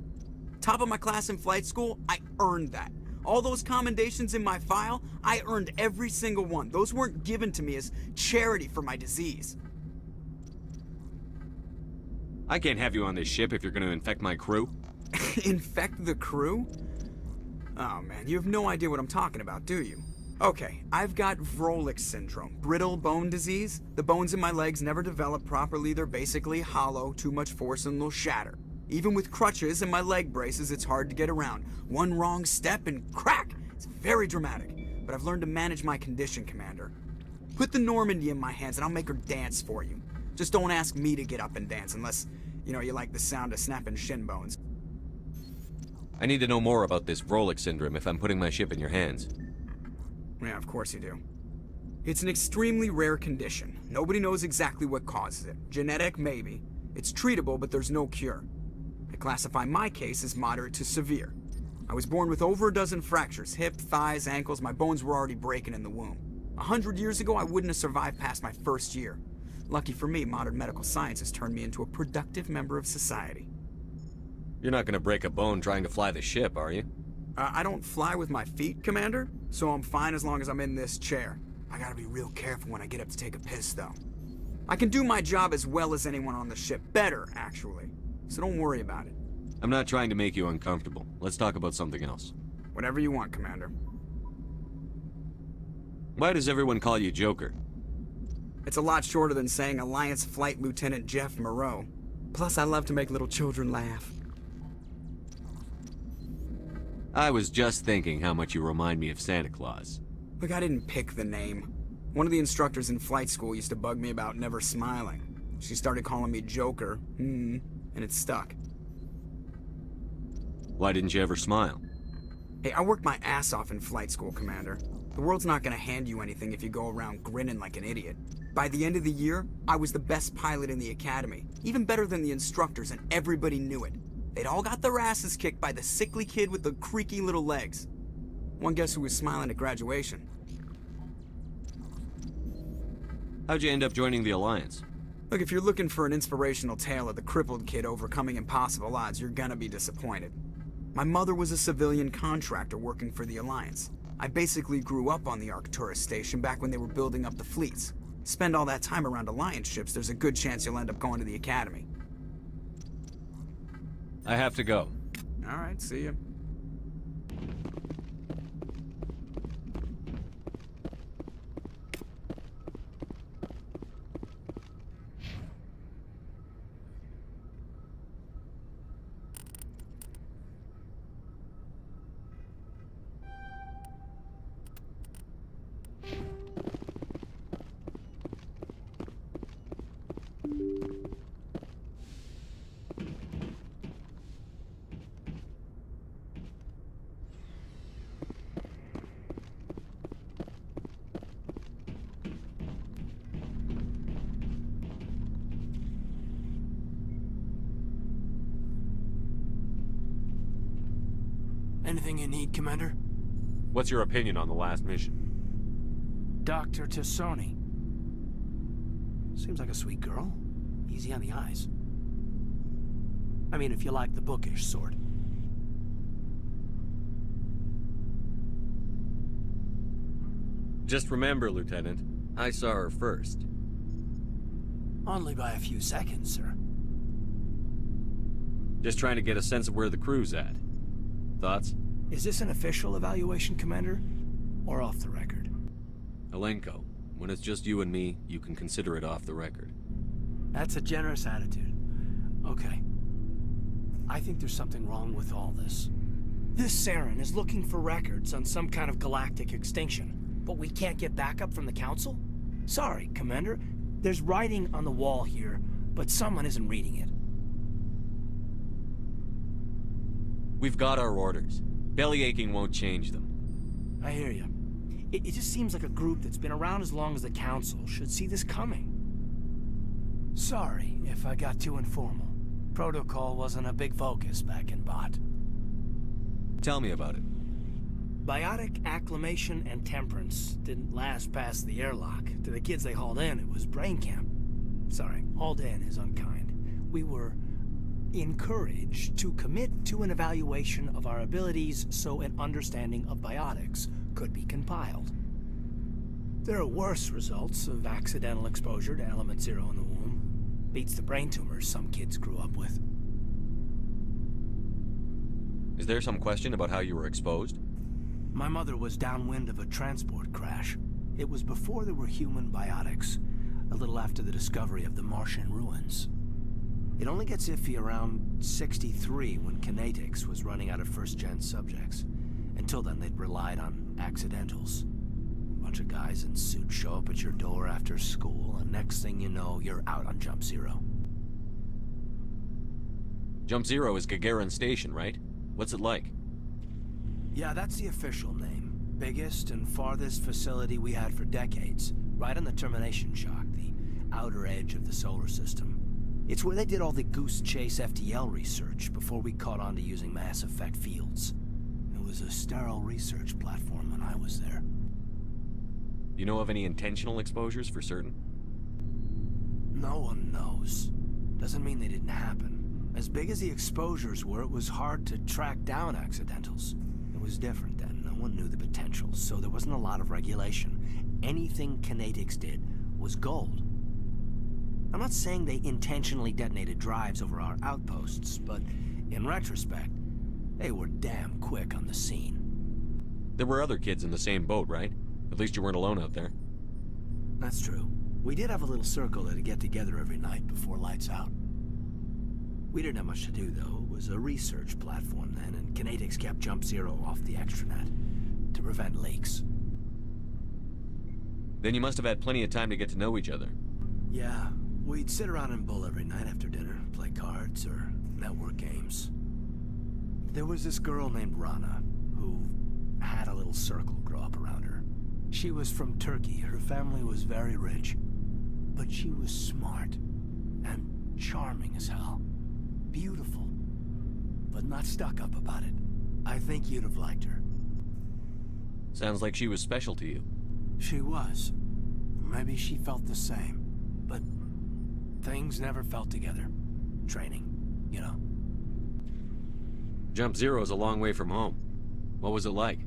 Top of my class in flight school, I earned that. All those commendations in my file, I earned every single one. Those weren't given to me as charity for my disease. I can't have you on this ship if you're going to infect my crew. Infect the crew? Oh man, you have no idea what I'm talking about, do you? Okay, I've got Vrolik syndrome, brittle bone disease. The bones in my legs never develop properly. They're basically hollow, too much force and they'll shatter. Even with crutches and my leg braces, it's hard to get around. One wrong step and crack! It's very dramatic, but I've learned to manage my condition, Commander. Put the Normandy in my hands and I'll make her dance for you. Just don't ask me to get up and dance unless, you know, you like the sound of snapping shin bones. I need to know more about this Vrolik syndrome if I'm putting my ship in your hands. Yeah, of course you do. It's an extremely rare condition. Nobody knows exactly what causes it. Genetic, maybe. It's treatable, but there's no cure. I classify my case as moderate to severe. I was born with over a dozen fractures, hip, thighs, ankles. My bones were already breaking in the womb. 100 years ago, I wouldn't have survived past my first year. Lucky for me, modern medical science has turned me into a productive member of society. You're not going to break a bone trying to fly the ship, are you? I don't fly with my feet, Commander, so I'm fine as long as I'm in this chair. I gotta be real careful when I get up to take a piss, though. I can do my job as well as anyone on the ship. Better, actually. So don't worry about it. I'm not trying to make you uncomfortable. Let's talk about something else. Whatever you want, Commander. Why does everyone call you Joker? It's a lot shorter than saying Alliance Flight Lieutenant Jeff Moreau. Plus, I love to make little children laugh. I was just thinking how much you remind me of Santa Claus. Look, I didn't pick the name. One of the instructors in flight school used to bug me about never smiling. She started calling me Joker, and it stuck. Why didn't you ever smile? Hey, I worked my ass off in flight school, Commander. The world's not gonna hand you anything if you go around grinning like an idiot. By the end of the year, I was the best pilot in the academy. Even better than the instructors, and everybody knew it. They'd all got their asses kicked by the sickly kid with the creaky little legs. One guess who was smiling at graduation? How'd you end up joining the Alliance? Look, if you're looking for an inspirational tale of the crippled kid overcoming impossible odds, you're gonna be disappointed. My mother was a civilian contractor working for the Alliance. I basically grew up on the Arcturus station back when they were building up the fleets. Spend all that time around Alliance ships, there's a good chance you'll end up going to the Academy. I have to go. Alright, see ya. Anything you need, Commander? What's your opinion on the last mission? Dr. Tassoni. Seems like a sweet girl. Easy on the eyes. I mean, if you like the bookish sort. Just remember, Lieutenant, I saw her first. Only by a few seconds, sir. Just trying to get a sense of where the crew's at. Thoughts? Is this an official evaluation, Commander? Or off the record? Alenko, when it's just you and me, you can consider it off the record. That's a generous attitude. Okay. I think there's something wrong with all this. This Saren is looking for records on some kind of galactic extinction, but we can't get backup from the Council? Sorry, Commander. There's writing on the wall here, but someone isn't reading it. We've got our orders. Belly aching won't change them. I hear you. It just seems like a group that's been around as long as the Council should see this coming. Sorry if I got too informal. Protocol wasn't a big focus back in Bot. Tell me about it. Biotic acclimation and temperance didn't last past the airlock. To the kids they hauled in, it was brain camp. Sorry, hauled in is unkind. We were encouraged to commit to an evaluation of our abilities so an understanding of biotics could be compiled. There are worse results of accidental exposure to element 0 in the womb. Beats the brain tumors some kids grew up with. Is there some question about how you were exposed? My mother was downwind of a transport crash. It was before there were human biotics, a little after the discovery of the Martian ruins. It only gets iffy around 63 when Kinetics was running out of first-gen subjects. Until then, they'd relied on accidentals. A bunch of guys in suits show up at your door after school, and next thing you know, you're out on Jump Zero. Jump Zero is Gagarin Station, right? What's it like? Yeah, that's the official name. Biggest and farthest facility we had for decades. Right on the termination shock, the outer edge of the solar system. It's where they did all the Goose Chase FTL research before we caught on to using mass effect fields. It was a sterile research platform when I was there. You know of any intentional exposures for certain? No one knows. Doesn't mean they didn't happen. As big as the exposures were, it was hard to track down accidentals. It was different then. No one knew the potential, so there wasn't a lot of regulation. Anything Kinetics did was gold. I'm not saying they intentionally detonated drives over our outposts, but in retrospect, they were damn quick on the scene. There were other kids in the same boat, right? At least you weren't alone out there. That's true. We did have a little circle that'd get together every night before lights out. We didn't have much to do, though. It was a research platform then, and Kinetics kept Jump Zero off the extranet to prevent leaks. Then you must have had plenty of time to get to know each other. Yeah, we'd sit around and bull every night after dinner, play cards or network games. There was this girl named Rana, who had a little circle grow up around her. She was from Turkey. Her family was very rich. But she was smart and charming as hell. Beautiful, but not stuck up about it. I think you'd have liked her. Sounds like she was special to you. She was. Maybe she felt the same. But things never felt together. Training, you know. Jump Zero's a long way from home. What was it like?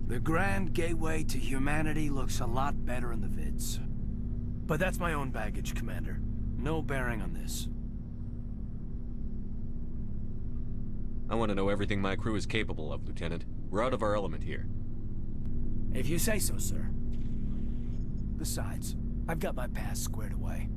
The grand gateway to humanity looks a lot better in the vids. But that's my own baggage, Commander. No bearing on this. I want to know everything my crew is capable of, Lieutenant. We're out of our element here. If you say so, sir. Besides, I've got my past squared away.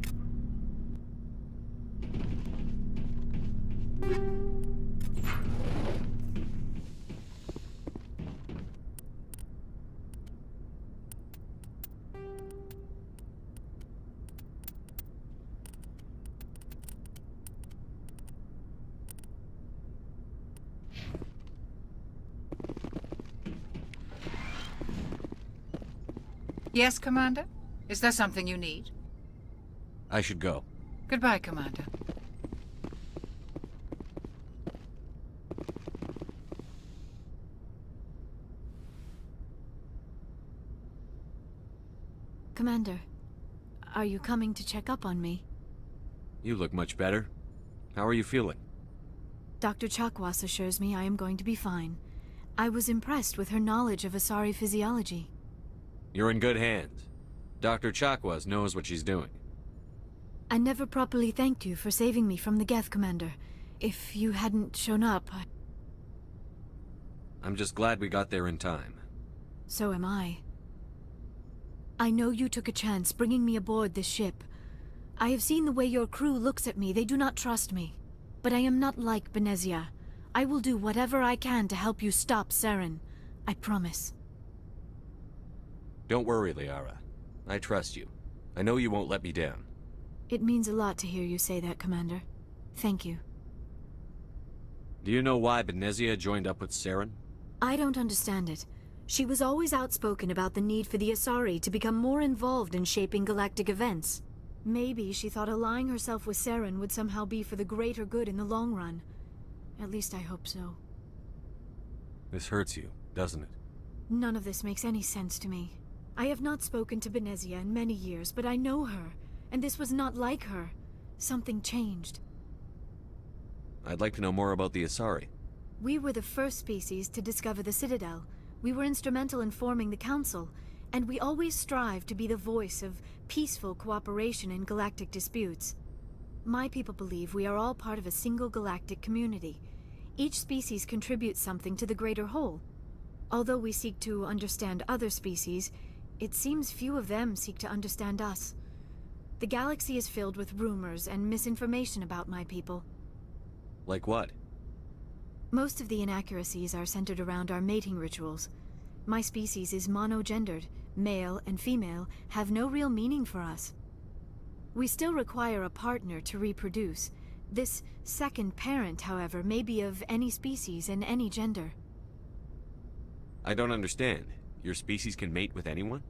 Yes, Commander? Is there something you need? I should go. Goodbye, Commander. Commander, are you coming to check up on me? You look much better. How are you feeling? Dr. Chakwas assures me I am going to be fine. I was impressed with her knowledge of Asari physiology. You're in good hands. Dr. Chakwas knows what she's doing. I never properly thanked you for saving me from the Geth, Commander. If you hadn't shown up, I'm just glad we got there in time. So am I. I know you took a chance bringing me aboard this ship. I have seen the way your crew looks at me. They do not trust me. But I am not like Benezia. I will do whatever I can to help you stop Saren. I promise. Don't worry, Liara. I trust you. I know you won't let me down. It means a lot to hear you say that, Commander. Thank you. Do you know why Benezia joined up with Saren? I don't understand it. She was always outspoken about the need for the Asari to become more involved in shaping galactic events. Maybe she thought allying herself with Saren would somehow be for the greater good in the long run. At least I hope so. This hurts you, doesn't it? None of this makes any sense to me. I have not spoken to Benezia in many years, but I know her, and this was not like her. Something changed. I'd like to know more about the Asari. We were the first species to discover the Citadel. We were instrumental in forming the Council, and we always strive to be the voice of peaceful cooperation in galactic disputes. My people believe we are all part of a single galactic community. Each species contributes something to the greater whole. Although we seek to understand other species, it seems few of them seek to understand us. The galaxy is filled with rumors and misinformation about my people. Like what? Most of the inaccuracies are centered around our mating rituals. My species is monogendered. Male and female have no real meaning for us. We still require a partner to reproduce. This second parent, however, may be of any species and any gender. I don't understand. Your species can mate with anyone?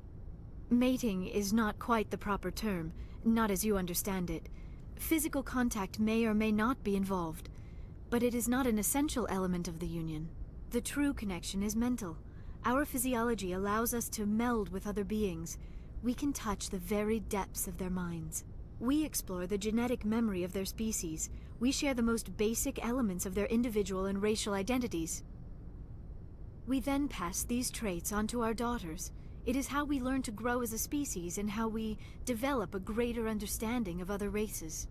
Mating is not quite the proper term, not as you understand it. Physical contact may or may not be involved, but it is not an essential element of the union. The true connection is mental. Our physiology allows us to meld with other beings. We can touch the very depths of their minds. We explore the genetic memory of their species. We share the most basic elements of their individual and racial identities. We then pass these traits on to our daughters. It is how we learn to grow as a species and how we develop a greater understanding of other races.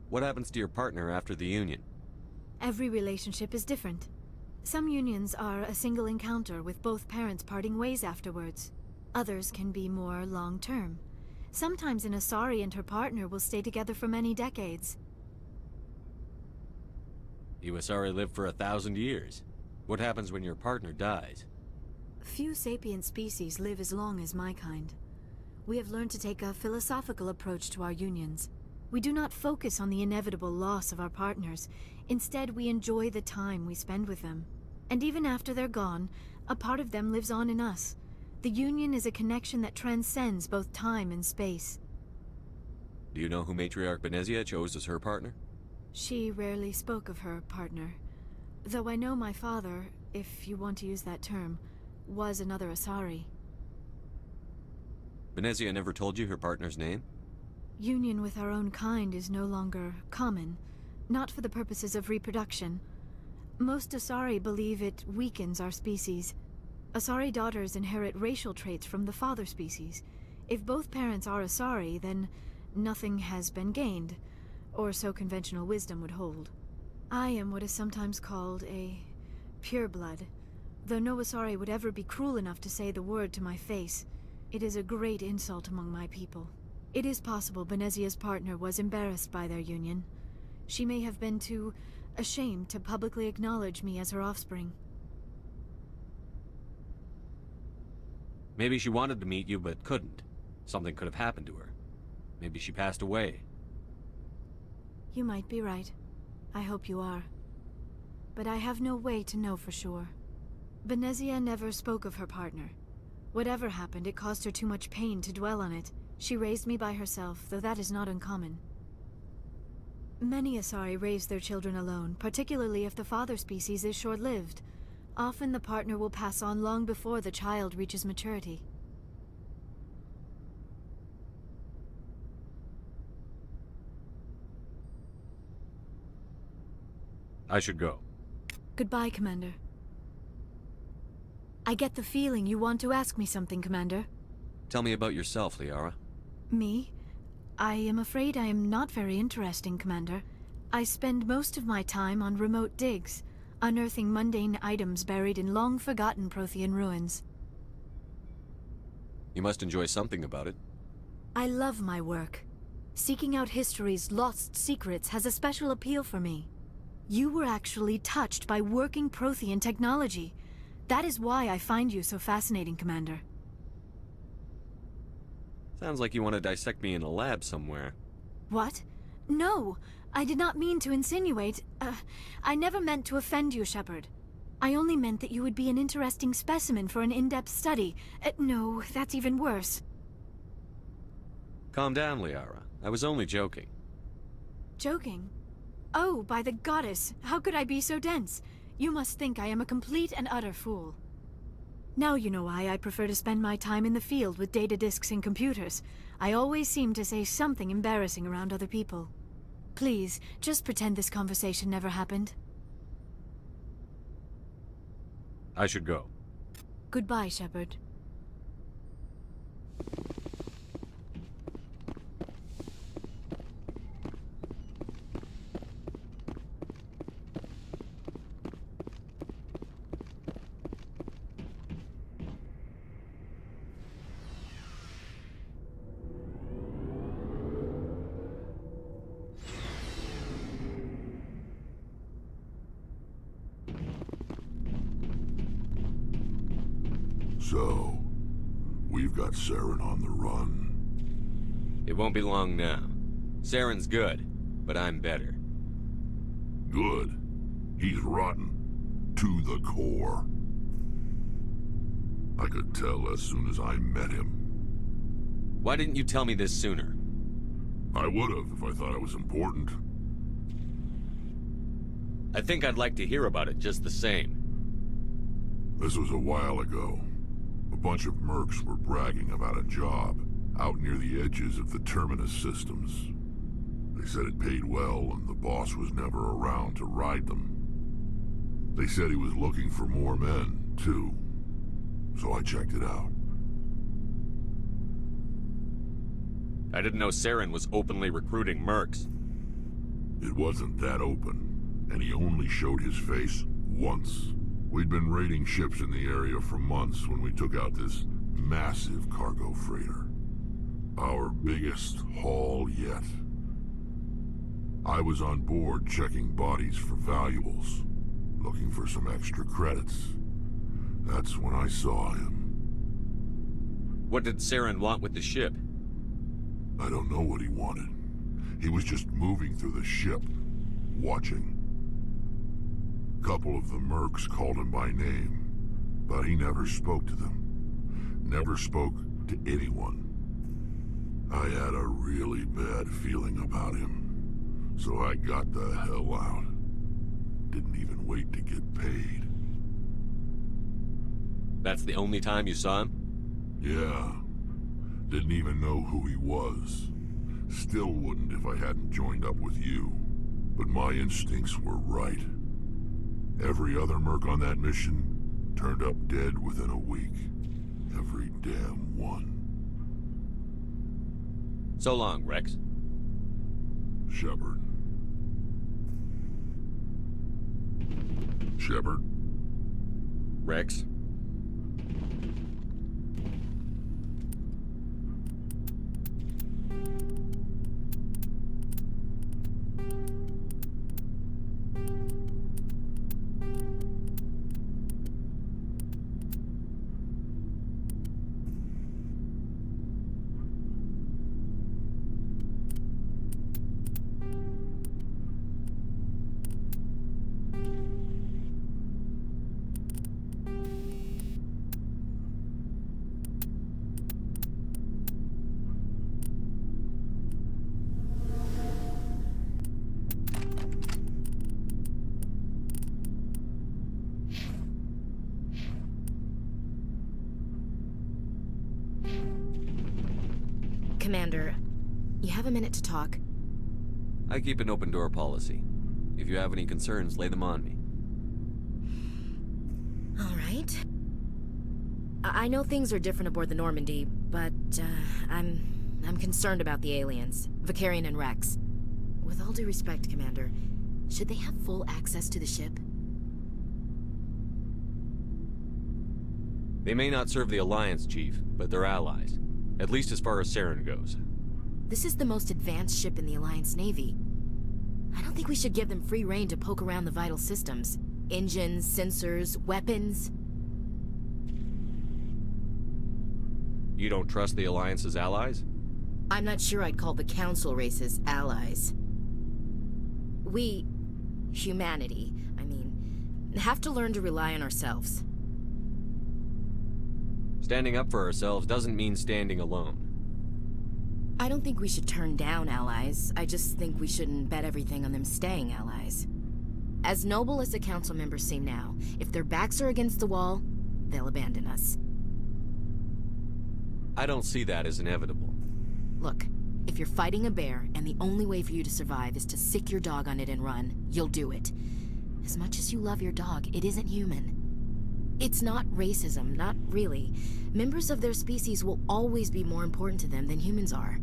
What happens to your partner after the union? Every relationship is different. Some unions are a single encounter with both parents parting ways afterwards. Others can be more long-term. Sometimes an Asari and her partner will stay together for many decades. You Asari live for 1,000 years. What happens when your partner dies? Few sapient species live as long as my kind. We have learned to take a philosophical approach to our unions. We do not focus on the inevitable loss of our partners. Instead, we enjoy the time we spend with them. And even after they're gone, a part of them lives on in us. The union is a connection that transcends both time and space. Do you know who Matriarch Benezia chose as her partner? She rarely spoke of her partner. Though I know my father, if you want to use that term, was another Asari. Benezia never told you her partner's name? Union with our own kind is no longer common, not for the purposes of reproduction. Most Asari believe it weakens our species. Asari daughters inherit racial traits from the father species. If both parents are Asari, then nothing has been gained, or so conventional wisdom would hold. I am what is sometimes called a pureblood, though no Asari would ever be cruel enough to say the word to my face. It is a great insult among my people. It is possible Benezia's partner was embarrassed by their union. She may have been too ashamed to publicly acknowledge me as her offspring. Maybe she wanted to meet you, but couldn't. Something could have happened to her. Maybe she passed away. You might be right. I hope you are. But I have no way to know for sure. Benezia never spoke of her partner. Whatever happened, it caused her too much pain to dwell on it. She raised me by herself, though that is not uncommon. Many Asari raise their children alone, particularly if the father species is short-lived. Often the partner will pass on long before the child reaches maturity. I should go. Goodbye, Commander. I get the feeling you want to ask me something, Commander. Tell me about yourself, Liara. Me? I am afraid I am not very interesting, Commander. I spend most of my time on remote digs, unearthing mundane items buried in long-forgotten Prothean ruins. You must enjoy something about it. I love my work. Seeking out history's lost secrets has a special appeal for me. You were actually touched by working Prothean technology. That is why I find you so fascinating, Commander. Sounds like you want to dissect me in a lab somewhere. What? No! I did not mean to insinuate. I never meant to offend you, Shepard. I only meant that you would be an interesting specimen for an in-depth study. No, that's even worse. Calm down, Liara. I was only joking. Joking? Oh, by the goddess, how could I be so dense? You must think I am a complete and utter fool. Now you know why I prefer to spend my time in the field with data disks and computers. I always seem to say something embarrassing around other people. Please, just pretend this conversation never happened. I should go. Goodbye, Shepard. So, we've got Saren on the run. It won't be long now. Saren's good, but I'm better. Good. He's rotten. To the core. I could tell as soon as I met him. Why didn't you tell me this sooner? I would've if I thought it was important. I think I'd like to hear about it just the same. This was a while ago. A bunch of mercs were bragging about a job out near the edges of the Terminus systems. They said it paid well and the boss was never around to ride them. They said he was looking for more men, too. So I checked it out. I didn't know Saren was openly recruiting mercs. It wasn't that open, and he only showed his face once. We'd been raiding ships in the area for months when we took out this massive cargo freighter. Our biggest haul yet. I was on board checking bodies for valuables, looking for some extra credits. That's when I saw him. What did Saren want with the ship? I don't know what he wanted. He was just moving through the ship, watching. Couple of the mercs called him by name, but he never spoke to them. Never spoke to anyone. I had a really bad feeling about him, so I got the hell out. Didn't even wait to get paid. That's the only time you saw him? Yeah. Didn't even know who he was. Still wouldn't if I hadn't joined up with you. But my instincts were right. Every other merc on that mission turned up dead within a week. Every damn one. So long, Rex. Shepard. Shepard. Rex. Commander, you have a minute to talk? I keep an open door policy. If you have any concerns, lay them on me. All right. I know things are different aboard the Normandy, but I'm concerned about the aliens, Vicarian and Rex. With all due respect, Commander, should they have full access to the ship? They may not serve the Alliance, Chief, but they're allies. At least as far as Saren goes. This is the most advanced ship in the Alliance Navy. I don't think we should give them free rein to poke around the vital systems. Engines, sensors, weapons. You don't trust the Alliance's allies? I'm not sure I'd call the Council races allies. We, humanity, have to learn to rely on ourselves. Standing up for ourselves doesn't mean standing alone. I don't think we should turn down allies. I just think we shouldn't bet everything on them staying allies. As noble as the council members seem now, if their backs are against the wall, they'll abandon us. I don't see that as inevitable. Look, if you're fighting a bear and the only way for you to survive is to sick your dog on it and run, you'll do it. As much as you love your dog, it isn't human. It's not racism, not really. Members of their species will always be more important to them than humans are.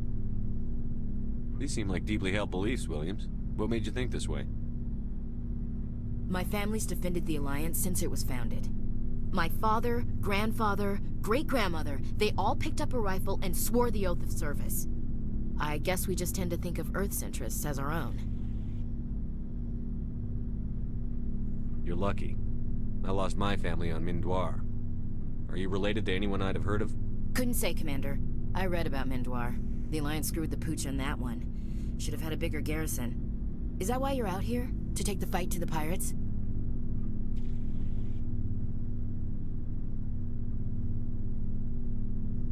These seem like deeply held beliefs, Williams. What made you think this way? My family's defended the Alliance since it was founded. My father, grandfather, great-grandmother, they all picked up a rifle and swore the oath of service. I guess we just tend to think of Earth's interests as our own. You're lucky. I lost my family on Mindoir. Are you related to anyone I'd have heard of? Couldn't say, Commander. I read about Mindoir. The Alliance screwed the pooch on that one. Should have had a bigger garrison. Is that why you're out here? To take the fight to the pirates?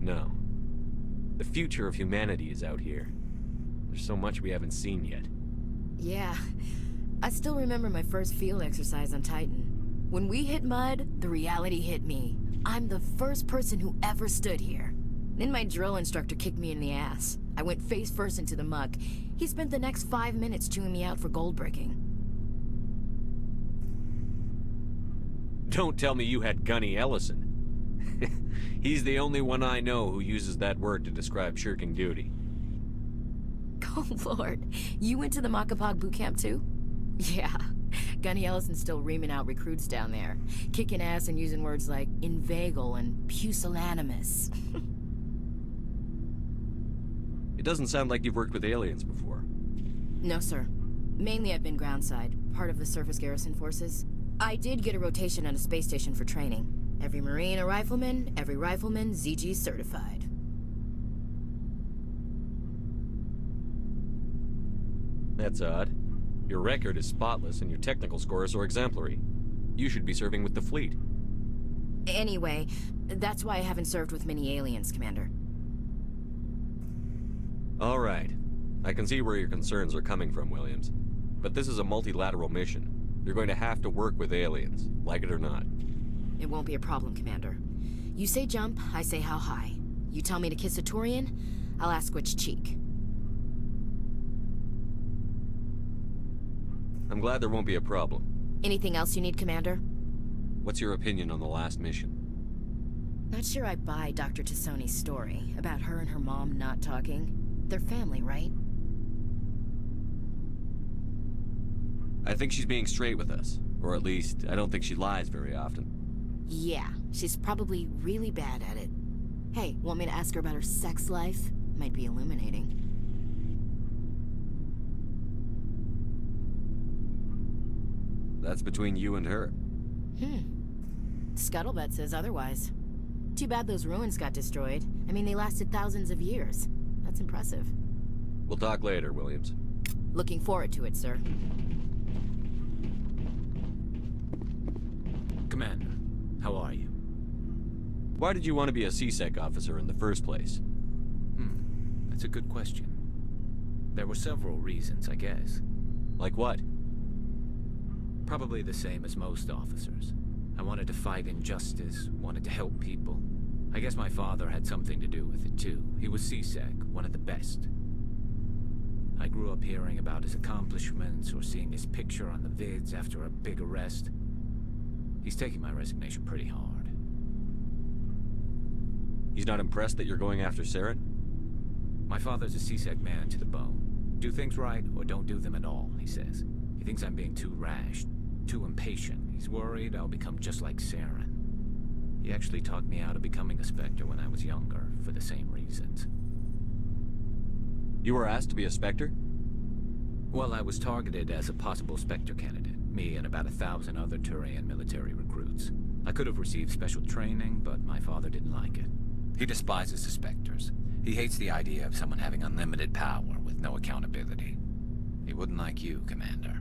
No. The future of humanity is out here. There's so much we haven't seen yet. Yeah. I still remember my first field exercise on Titan. When we hit mud, the reality hit me. I'm the first person who ever stood here. Then my drill instructor kicked me in the ass. I went face first into the muck. He spent the next 5 minutes chewing me out for gold bricking. Don't tell me you had Gunny Ellison. He's the only one I know who uses that word to describe shirking duty. Oh, Lord. You went to the Makapog boot camp, too? Yeah. Gunny Ellison's still reaming out recruits down there. Kicking ass and using words like inveigle and pusillanimous. It doesn't sound like you've worked with aliens before. No, sir. Mainly I've been groundside, part of the surface garrison forces. I did get a rotation on a space station for training. Every Marine a rifleman, every rifleman ZG certified. That's odd. Your record is spotless and your technical scores are exemplary. You should be serving with the fleet. Anyway, that's why I haven't served with many aliens, Commander. All right. I can see where your concerns are coming from, Williams. But this is a multilateral mission. You're going to have to work with aliens, like it or not. It won't be a problem, Commander. You say jump, I say how high. You tell me to kiss a Turian, I'll ask which cheek. I'm glad there won't be a problem. Anything else you need, Commander? What's your opinion on the last mission? Not sure I buy Dr. Tassoni's story about her and her mom not talking. They're family, right? I think she's being straight with us. Or at least, I don't think she lies very often. Yeah, she's probably really bad at it. Hey, want me to ask her about her sex life? Might be illuminating. That's between you and her. Scuttlebutt says otherwise. Too bad those ruins got destroyed. I mean, they lasted thousands of years. That's impressive. We'll talk later, Williams. Looking forward to it, sir. Commander, how are you? Why did you want to be a C-Sec officer in the first place? That's a good question. There were several reasons, I guess. Like what? Probably the same as most officers. I wanted to fight injustice, wanted to help people. I guess my father had something to do with it too. He was C-Sec, one of the best. I grew up hearing about his accomplishments or seeing his picture on the vids after a big arrest. He's taking my resignation pretty hard. He's not impressed that you're going after Saren? My father's a C-Sec man to the bone. Do things right or don't do them at all, he says. He thinks I'm being too rash, too impatient. He's worried I'll become just like Saren. He actually talked me out of becoming a Spectre when I was younger, for the same reasons. You were asked to be a Spectre? Well, I was targeted as a possible Spectre candidate. Me and about 1,000 other Turian military recruits. I could have received special training, but my father didn't like it. He despises the Spectres. He hates the idea of someone having unlimited power with no accountability. He wouldn't like you, Commander.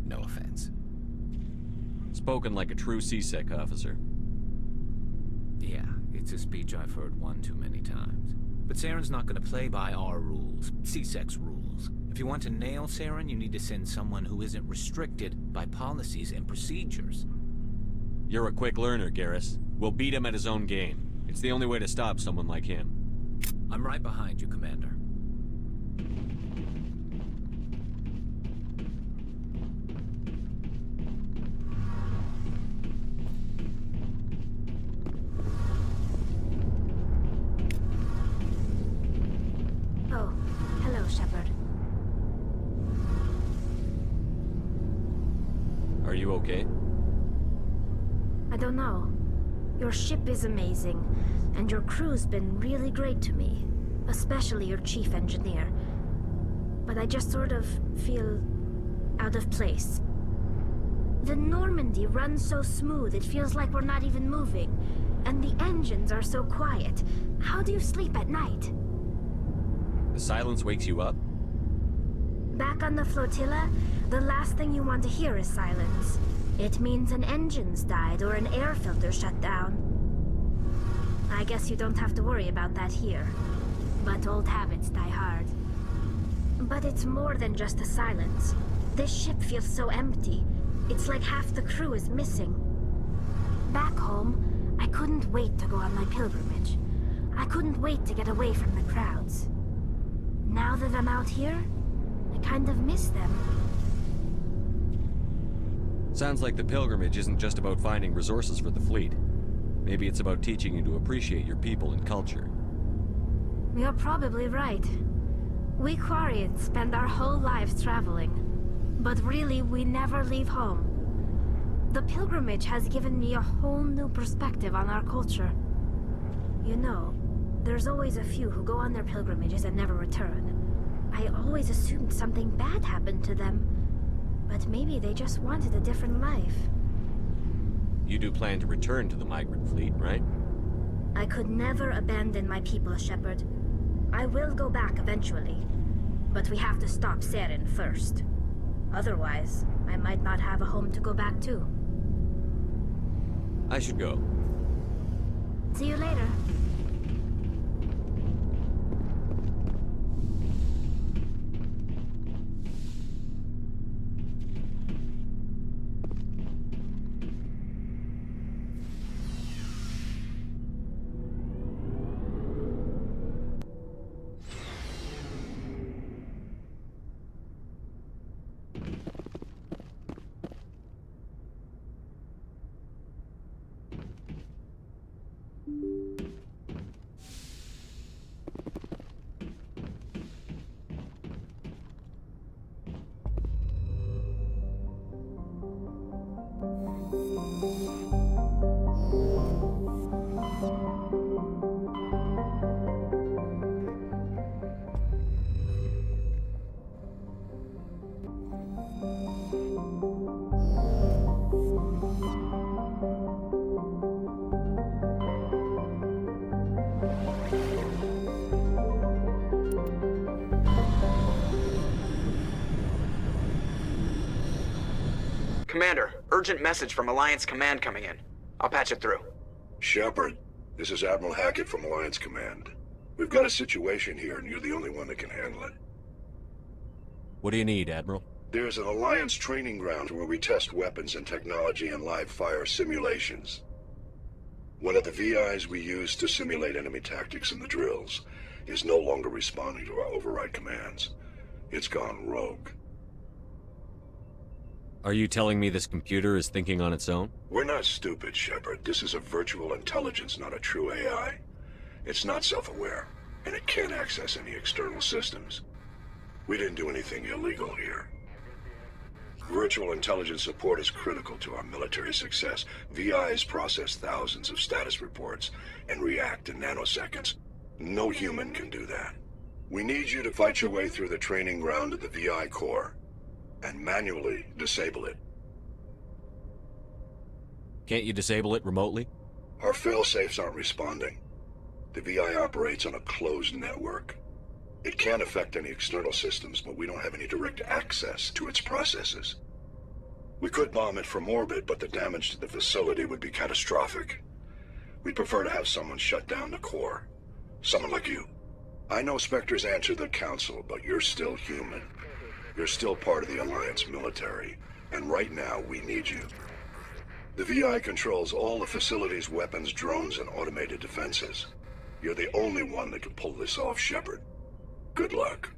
No offense. Spoken like a true C-Sec officer. Yeah, it's a speech I've heard one too many times. But Saren's not going to play by our rules, C-Sec's rules. If you want to nail Saren, you need to send someone who isn't restricted by policies and procedures. You're a quick learner, Garrus. We'll beat him at his own game. It's the only way to stop someone like him. I'm right behind you, Commander. Oh, hello, Shepard. Are you okay? I don't know. Your ship is amazing, and your crew's been really great to me, especially your chief engineer. But I just sort of feel out of place. The Normandy runs so smooth it feels like we're not even moving, and the engines are so quiet. How do you sleep at night? The silence wakes you up? Back on the flotilla, the last thing you want to hear is silence. It means an engine's died or an air filter shut down. I guess you don't have to worry about that here. But old habits die hard. But it's more than just the silence. This ship feels so empty. It's like half the crew is missing. Back home, I couldn't wait to go on my pilgrimage. I couldn't wait to get away from the crowds. Now that I'm out here, I kind of miss them. Sounds like the pilgrimage isn't just about finding resources for the fleet. Maybe it's about teaching you to appreciate your people and culture. You're probably right. We Quarians spend our whole lives traveling. But really, we never leave home. The pilgrimage has given me a whole new perspective on our culture. You know, there's always a few who go on their pilgrimages and never return. I always assumed something bad happened to them. But maybe they just wanted a different life. You do plan to return to the migrant fleet, right? I could never abandon my people, Shepard. I will go back eventually. But we have to stop Saren first. Otherwise, I might not have a home to go back to. I should go. See you later. Commander, urgent message from Alliance Command coming in. I'll patch it through. Shepard, this is Admiral Hackett from Alliance Command. We've got a situation here, and you're the only one that can handle it. What do you need, Admiral? There's an Alliance training ground where we test weapons and technology in live fire simulations. One of the VIs we use to simulate enemy tactics in the drills is no longer responding to our override commands. It's gone rogue. Are you telling me this computer is thinking on its own? We're not stupid, Shepard. This is a virtual intelligence, not a true AI. It's not self-aware, and it can't access any external systems. We didn't do anything illegal here. Virtual intelligence support is critical to our military success. VIs process thousands of status reports and react in nanoseconds. No human can do that. We need you to fight your way through the training ground to the VI core and manually disable it. Can't you disable it remotely? Our fail-safes aren't responding. The VI operates on a closed network. It can affect any external systems, but we don't have any direct access to its processes. We could bomb it from orbit, but the damage to the facility would be catastrophic. We'd prefer to have someone shut down the core. Someone like you. I know Spectres answer the Council, but you're still human. You're still part of the Alliance military, and right now we need you. The VI controls all the facility's weapons, drones, and automated defenses. You're the only one that can pull this off, Shepard. Good luck.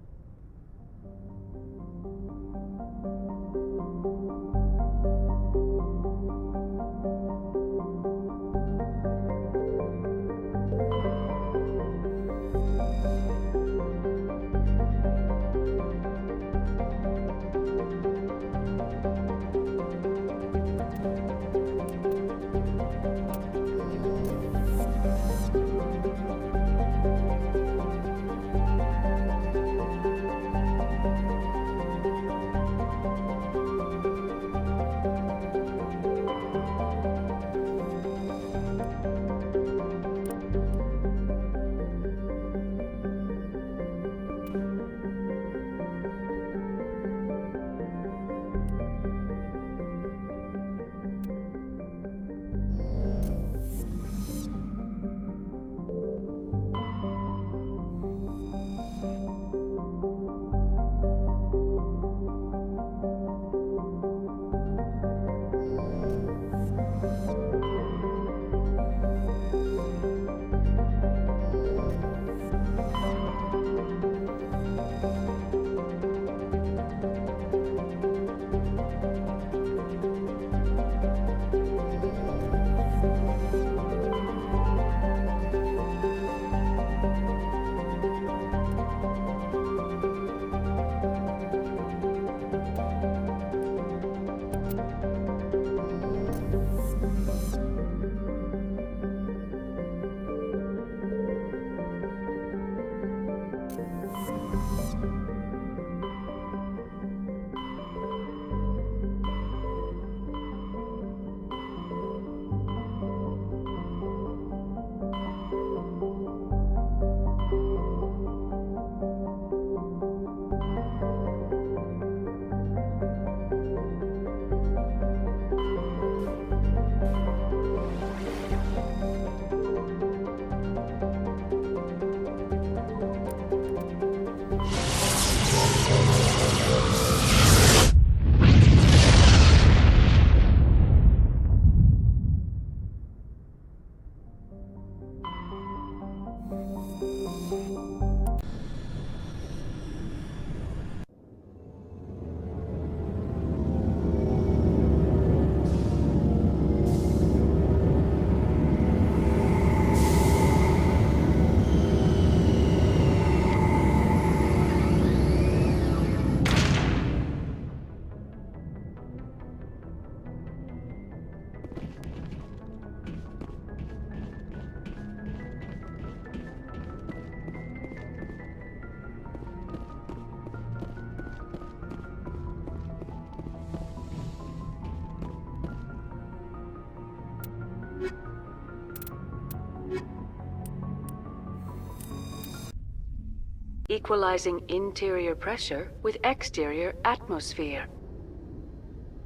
equalizing interior pressure with exterior atmosphere.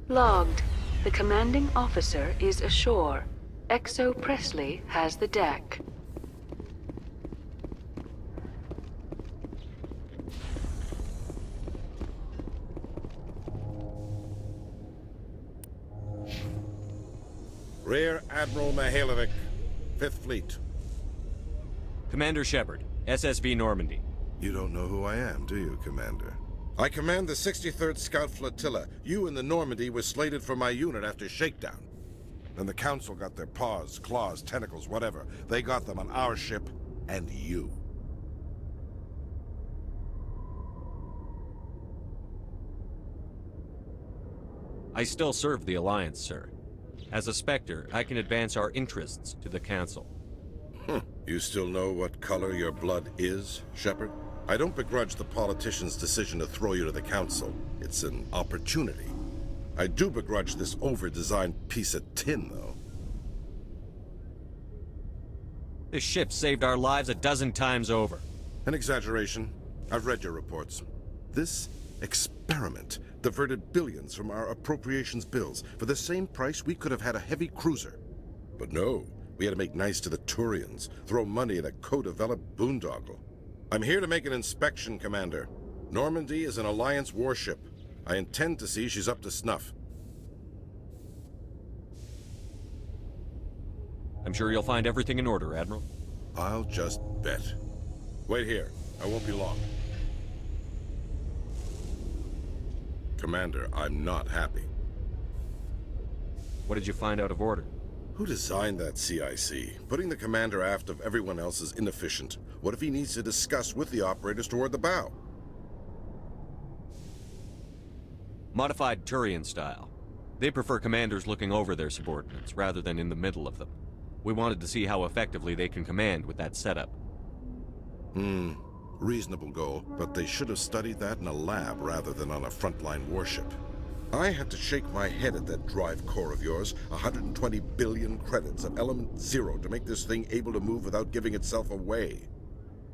Logged. The commanding officer is ashore. Exo Presley has the deck. Rear Admiral Mihailovic, 5th Fleet. Commander Shepard, SSV Normandy. You don't know who I am, do you, Commander? I command the 63rd Scout Flotilla. You and the Normandy were slated for my unit after shakedown. Then the Council got their paws, claws, tentacles, whatever. They got them on our ship, and you. I still serve the Alliance, sir. As a Spectre, I can advance our interests to the Council. You still know what color your blood is, Shepard? I don't begrudge the politician's decision to throw you to the Council. It's an opportunity. I do begrudge this over-designed piece of tin, though. This ship saved our lives a dozen times over. An exaggeration. I've read your reports. This experiment diverted billions from our appropriations bills. For the same price, we could have had a heavy cruiser. But no, we had to make nice to the Turians, throw money at a co-developed boondoggle. I'm here to make an inspection, Commander. Normandy is an Alliance warship. I intend to see she's up to snuff. I'm sure you'll find everything in order, Admiral. I'll just bet. Wait here. I won't be long. Commander, I'm not happy. What did you find out of order? Who designed that CIC? Putting the commander aft of everyone else is inefficient. What if he needs to discuss with the operators toward the bow? Modified Turian style. They prefer commanders looking over their subordinates, rather than in the middle of them. We wanted to see how effectively they can command with that setup. Reasonable goal, but they should have studied that in a lab rather than on a frontline warship. I had to shake my head at that drive core of yours. 120 billion credits at element 0 to make this thing able to move without giving itself away.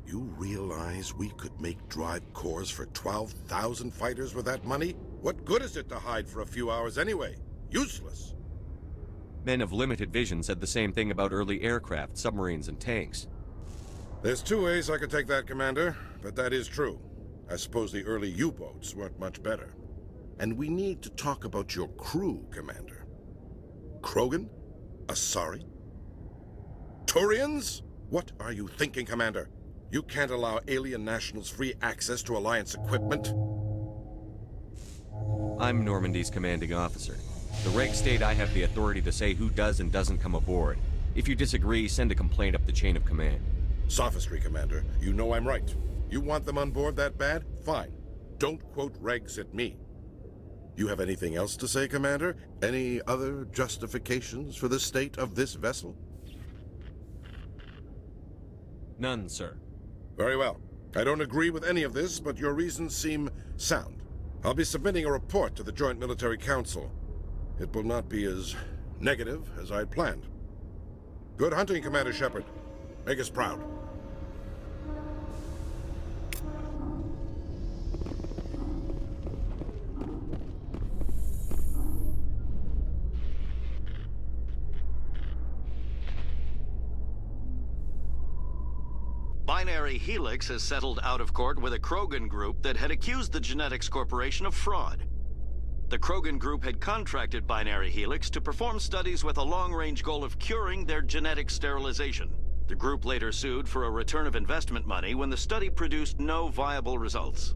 You realize we could make drive cores for 12,000 fighters with that money? What good is it to hide for a few hours anyway? Useless. Men of limited vision said the same thing about early aircraft, submarines, and tanks. There's two ways I could take that, Commander, but that is true. I suppose the early U-boats weren't much better. And we need to talk about your crew, Commander. Krogan? Asari? Turians? What are you thinking, Commander? You can't allow alien nationals free access to Alliance equipment. I'm Normandy's commanding officer. The regs state I have the authority to say who does and doesn't come aboard. If you disagree, send a complaint up the chain of command. Sophistry, Commander. You know I'm right. You want them on board that bad? Fine. Don't quote regs at me. You have anything else to say, Commander? Any other justifications for the state of this vessel? None, sir. Very well. I don't agree with any of this, but your reasons seem sound. I'll be submitting a report to the Joint Military Council. It will not be as negative as I had planned. Good hunting, Commander Shepard. Make us proud. Binary Helix has settled out of court with a Krogan group that had accused the Genetics Corporation of fraud. The Krogan group had contracted Binary Helix to perform studies with a long-range goal of curing their genetic sterilization. The group later sued for a return of investment money when the study produced no viable results.